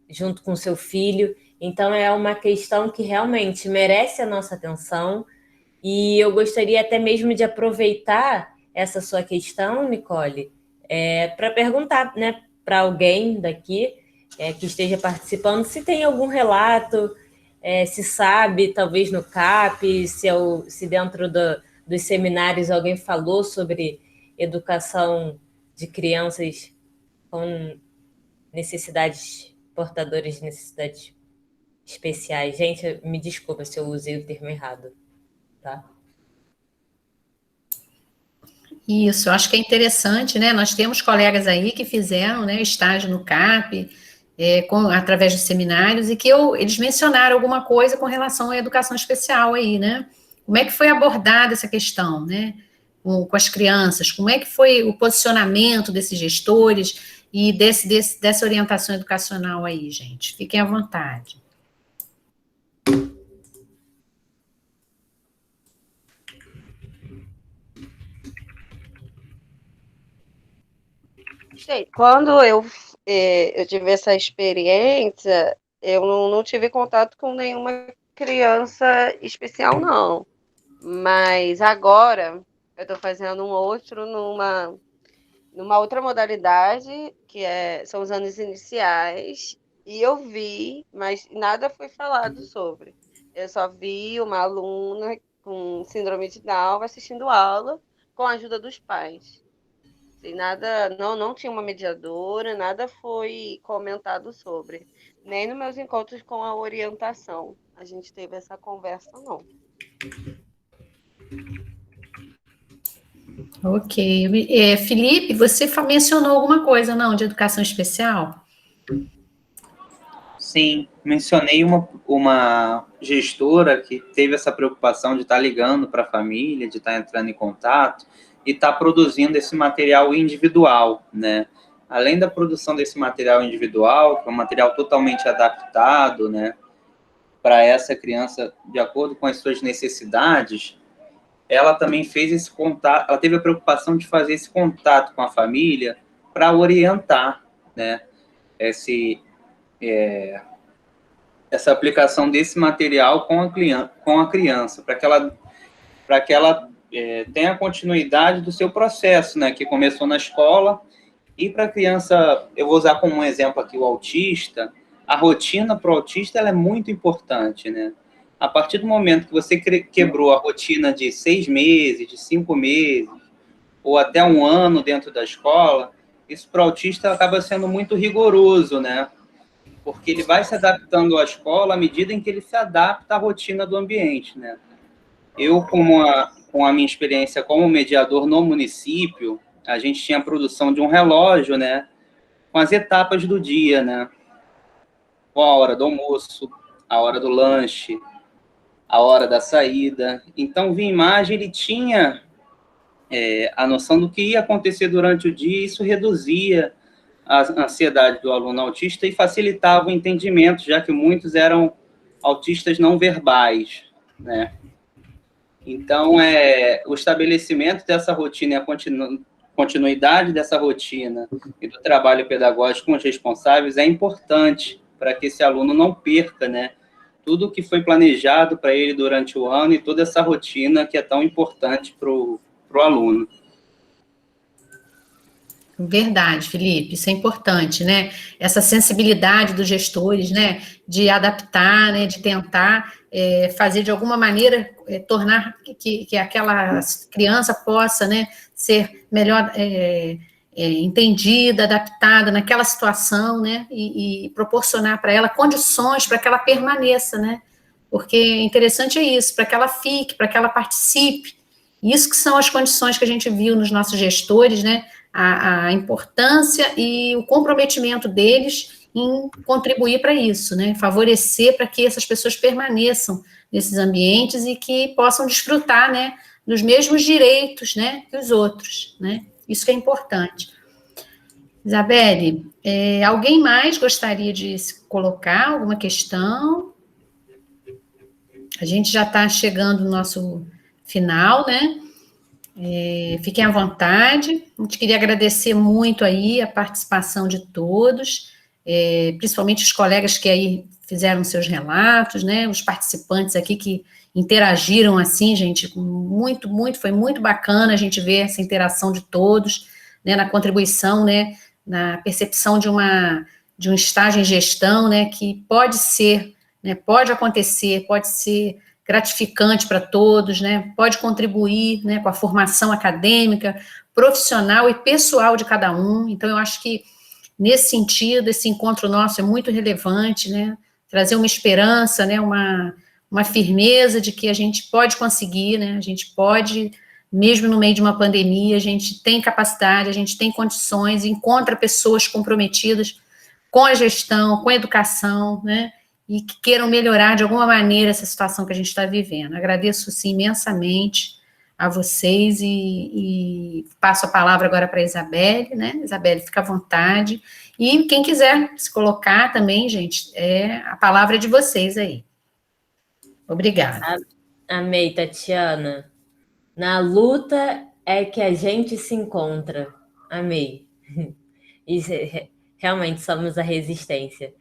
junto com seu filho. Então, é uma questão que realmente merece a nossa atenção. E eu gostaria até mesmo de aproveitar essa sua questão, Nicole, para perguntar, né, para alguém daqui que esteja participando, se tem algum relato, se sabe, talvez no CAP, se dentro dos seminários alguém falou sobre educação de crianças com necessidades, portadores de necessidades especiais. Gente, me desculpa se eu usei o termo errado, tá? Isso, eu acho que é interessante, né? Nós temos colegas aí que fizeram, né, estágio no CAP, através dos seminários, e que eles mencionaram alguma coisa com relação à educação especial aí, né? Como é que foi abordada essa questão, né? Com as crianças, como é que foi o posicionamento desses gestores e dessa orientação educacional aí, gente? Fiquem à vontade. Quando eu tive essa experiência, eu não tive contato com nenhuma criança especial, não. Mas agora eu estou fazendo um outro numa outra modalidade, que são os anos iniciais, e eu vi, mas nada foi falado sobre. Eu só vi uma aluna com síndrome de Down assistindo aula com a ajuda dos pais. Sem nada, não tinha uma mediadora, nada foi comentado sobre. Nem nos meus encontros com a orientação. A gente teve essa conversa, não. Ok. Felipe, você mencionou alguma coisa, não, de educação especial? Sim, mencionei uma gestora que teve essa preocupação de estar ligando para a família, de estar entrando em contato e estar produzindo esse material individual, né? Além da produção desse material individual, que é um material totalmente adaptado, né, para essa criança, de acordo com as suas necessidades, ela também fez esse contato, ela teve a preocupação de fazer esse contato com a família para orientar, né, essa aplicação desse material com a criança, para que ela tenha continuidade do seu processo, né, que começou na escola. E para a criança, eu vou usar como um exemplo aqui o autista, a rotina para o autista ela é muito importante, né? A partir do momento que você quebrou a rotina de 6 meses, de 5 meses, ou até 1 ano dentro da escola, isso para o autista acaba sendo muito rigoroso, né? Porque ele vai se adaptando à escola à medida em que ele se adapta à rotina do ambiente, né? Eu, com a minha experiência como mediador no município, a gente tinha a produção de um relógio, né, com as etapas do dia, né, com a hora do almoço, a hora do lanche, a hora da saída. Então, via imagem, ele tinha a noção do que ia acontecer durante o dia, e isso reduzia a ansiedade do aluno autista e facilitava o entendimento, já que muitos eram autistas não verbais, né. Então, o estabelecimento dessa rotina e a continuidade dessa rotina e do trabalho pedagógico com os responsáveis é importante para que esse aluno não perca, né, tudo que foi planejado para ele durante o ano e toda essa rotina que é tão importante para o aluno. Verdade, Felipe, isso é importante, né? Essa sensibilidade dos gestores, né? De adaptar, né? De tentar fazer de alguma maneira, tornar que aquela criança possa, né? Ser melhor entendida, adaptada naquela situação, né? E proporcionar para ela condições para que ela permaneça, né? Porque interessante é isso, para que ela fique, para que ela participe. Isso que são as condições que a gente viu nos nossos gestores, né? A importância e o comprometimento deles em contribuir para isso, né? Favorecer para que essas pessoas permaneçam nesses ambientes e que possam desfrutar, né, dos mesmos direitos, né, que os outros, né? Isso que é importante. Isabelle, alguém mais gostaria de se colocar alguma questão? A gente já está chegando no nosso final, né? Fiquem à vontade. A gente queria agradecer muito aí a participação de todos, principalmente os colegas que aí fizeram seus relatos, né? Os participantes aqui que interagiram assim, gente, foi muito bacana a gente ver essa interação de todos, né? Na contribuição, né? Na percepção de de um estágio em gestão, né, que pode ser, né, pode acontecer, pode ser gratificante para todos, né, pode contribuir, né, com a formação acadêmica, profissional e pessoal de cada um. Então, eu acho que, nesse sentido, esse encontro nosso é muito relevante, né, trazer uma esperança, né, uma firmeza de que a gente pode conseguir, né, a gente pode, mesmo no meio de uma pandemia, a gente tem capacidade, a gente tem condições, encontra pessoas comprometidas com a gestão, com a educação, né, e que queiram melhorar de alguma maneira essa situação que a gente está vivendo. Agradeço, sim, imensamente a vocês e passo a palavra agora para a Isabelle, né, Isabelle, fica à vontade, e quem quiser se colocar também, gente, a palavra é de vocês aí. Obrigada. Amei, Tatiana. Na luta é que a gente se encontra. Amei. Isso, realmente somos a resistência.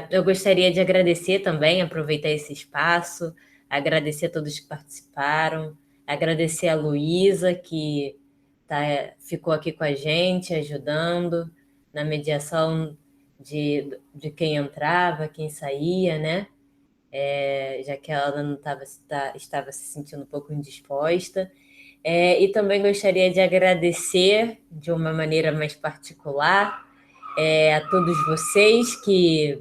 Eu gostaria de agradecer também, aproveitar esse espaço, agradecer a todos que participaram, agradecer a Luísa, que ficou aqui com a gente, ajudando na mediação de quem entrava, quem saía, né? Já que ela não estava se sentindo um pouco indisposta. E também gostaria de agradecer, de uma maneira mais particular, a todos vocês que,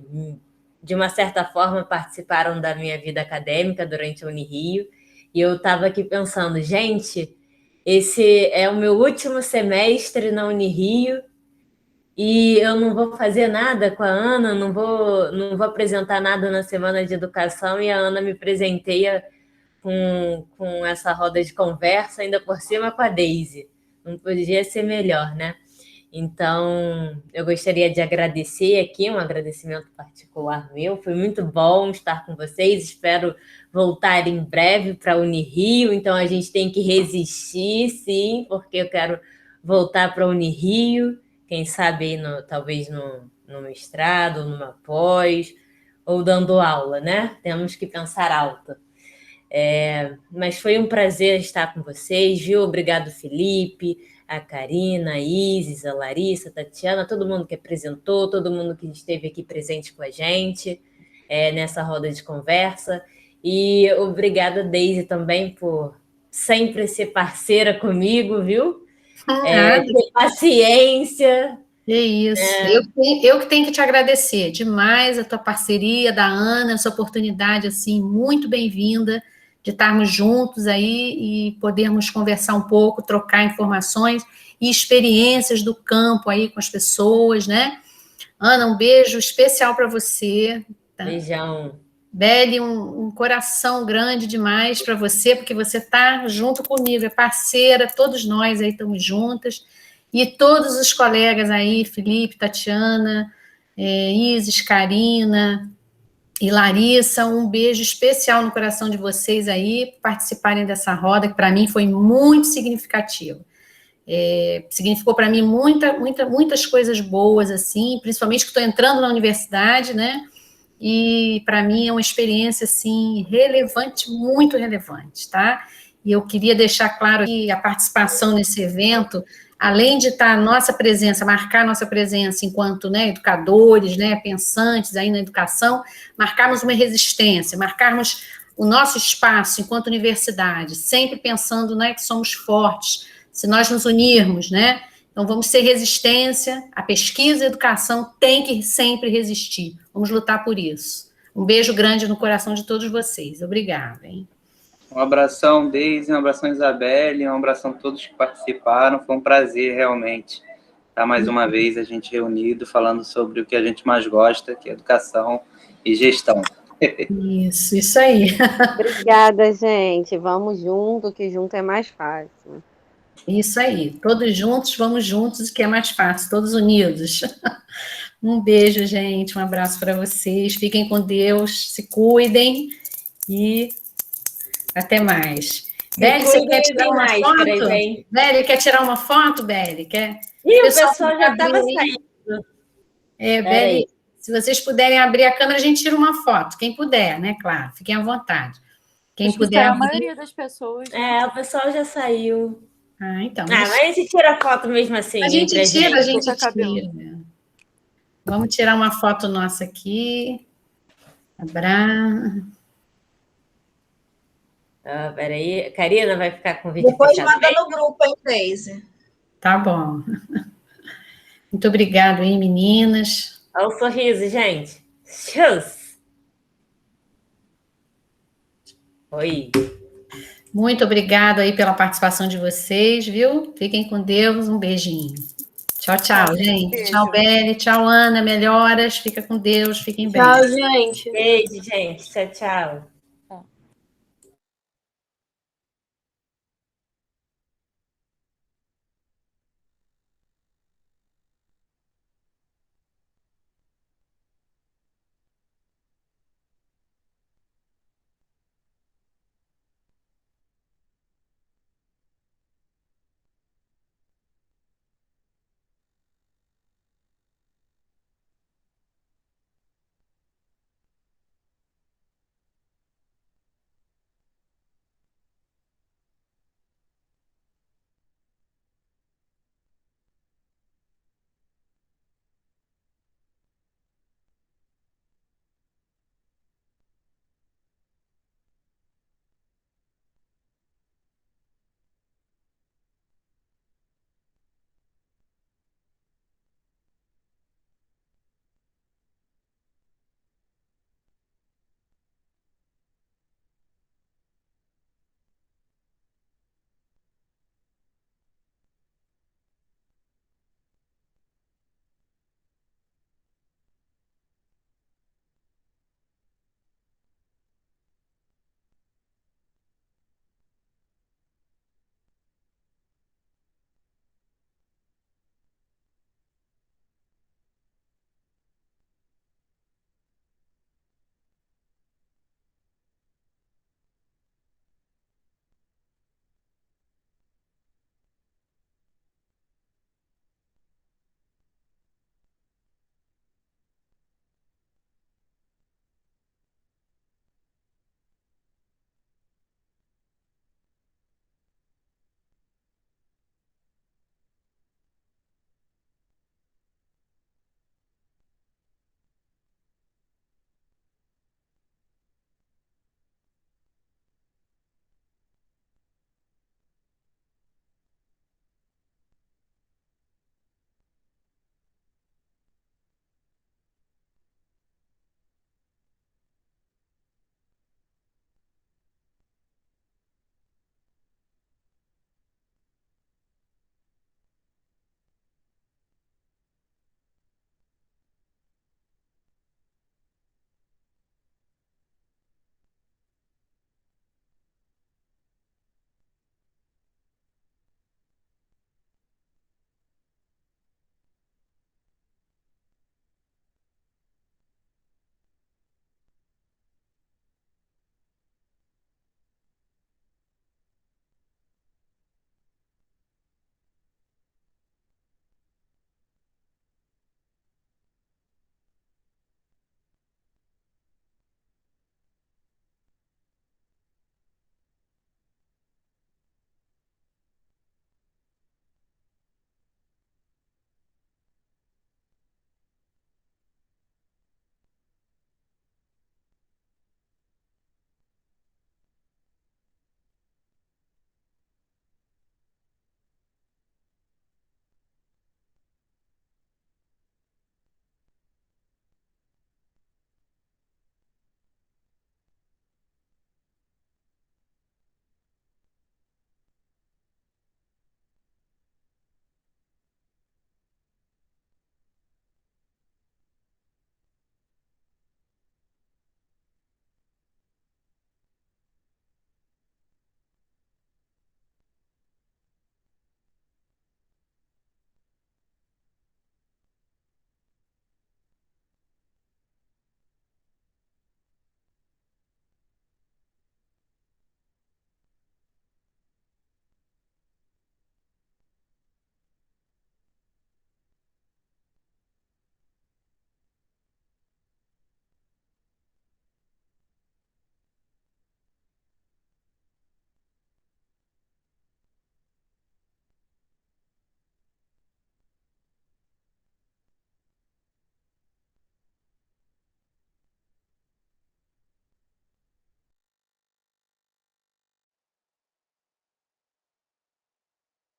de uma certa forma, participaram da minha vida acadêmica durante a Unirio. E eu estava aqui pensando, gente, esse é o meu último semestre na Unirio, e eu não vou fazer nada com a Ana, não vou apresentar nada na Semana de Educação, e a Ana me presenteia com essa roda de conversa, ainda por cima com a Daisy. Não podia ser melhor, né? Então, eu gostaria de agradecer aqui, um agradecimento particular meu. Foi muito bom estar com vocês, espero voltar em breve para a Unirio, então a gente tem que resistir, sim, porque eu quero voltar para a Unirio, quem sabe talvez no mestrado, numa pós, ou dando aula, né? Temos que pensar alto. Mas foi um prazer estar com vocês, viu? Obrigado, Felipe, a Karina, a Isis, a Larissa, a Tatiana, todo mundo que apresentou, todo mundo que esteve aqui presente com a gente nessa roda de conversa. E obrigada, Daisy, também, por sempre ser parceira comigo, viu? Ter paciência. É isso. Eu que tenho que te agradecer demais a tua parceria, da Ana, essa oportunidade, assim, muito bem-vinda de estarmos juntos aí e podermos conversar um pouco, trocar informações e experiências do campo aí com as pessoas, né? Ana, um beijo especial para você. Tá? Beijão. Belle, um coração grande demais para você, porque você está junto comigo, é parceira, todos nós aí estamos juntas, e todos os colegas aí, Felipe, Tatiana, Isis, Karina e Larissa, um beijo especial no coração de vocês aí, participarem dessa roda, que para mim foi muito significativo. Significou para mim muitas coisas boas, assim, principalmente que estou entrando na universidade, né? E para mim é uma experiência, assim, relevante, muito relevante, tá? E eu queria deixar claro que a participação nesse evento, além de estar a nossa presença, marcar a nossa presença enquanto, né, educadores, né, pensantes aí na educação, marcarmos uma resistência, marcarmos o nosso espaço enquanto universidade, sempre pensando, né, que somos fortes, se nós nos unirmos, né? Então, vamos ser resistência, a pesquisa e a educação tem que sempre resistir. Vamos lutar por isso. Um beijo grande no coração de todos vocês. Obrigada, hein? Um abração, Deise, um abração, Isabelle, um abração a todos que participaram. Foi um prazer, realmente, estar mais uma vez a gente reunido, falando sobre o que a gente mais gosta, que é educação e gestão. Isso aí. Obrigada, gente. Vamos junto, que junto é mais fácil. Isso aí, todos juntos, vamos juntos, que é mais fácil, todos unidos. Um beijo, gente, um abraço para vocês, fiquem com Deus, se cuidem e até mais. Belle, você quer tirar uma foto? Belle, quer tirar uma foto, Belle? Ih, o pessoal já estava saindo. Belle, se vocês puderem abrir a câmera, a gente tira uma foto, quem puder, né, claro, fiquem à vontade. Quem puder abrir... A maioria das pessoas... o pessoal já saiu. Então. Mas a gente tira foto mesmo assim. A gente tira. Vamos tirar uma foto nossa aqui. Peraí, Karina vai ficar com o vídeo Depois fechado. manda no grupo, hein, Daisy? Tá bom. Muito obrigada, hein, meninas. Olha o sorriso, gente. Chus. Oi. Muito obrigada aí pela participação de vocês, viu? Fiquem com Deus, um beijinho. Tchau, tchau, gente. Beijo. Tchau, Beli. Tchau, Ana. Melhoras. Fica com Deus. Fiquem bem. Tchau, gente. Beijo, gente. Tchau, tchau.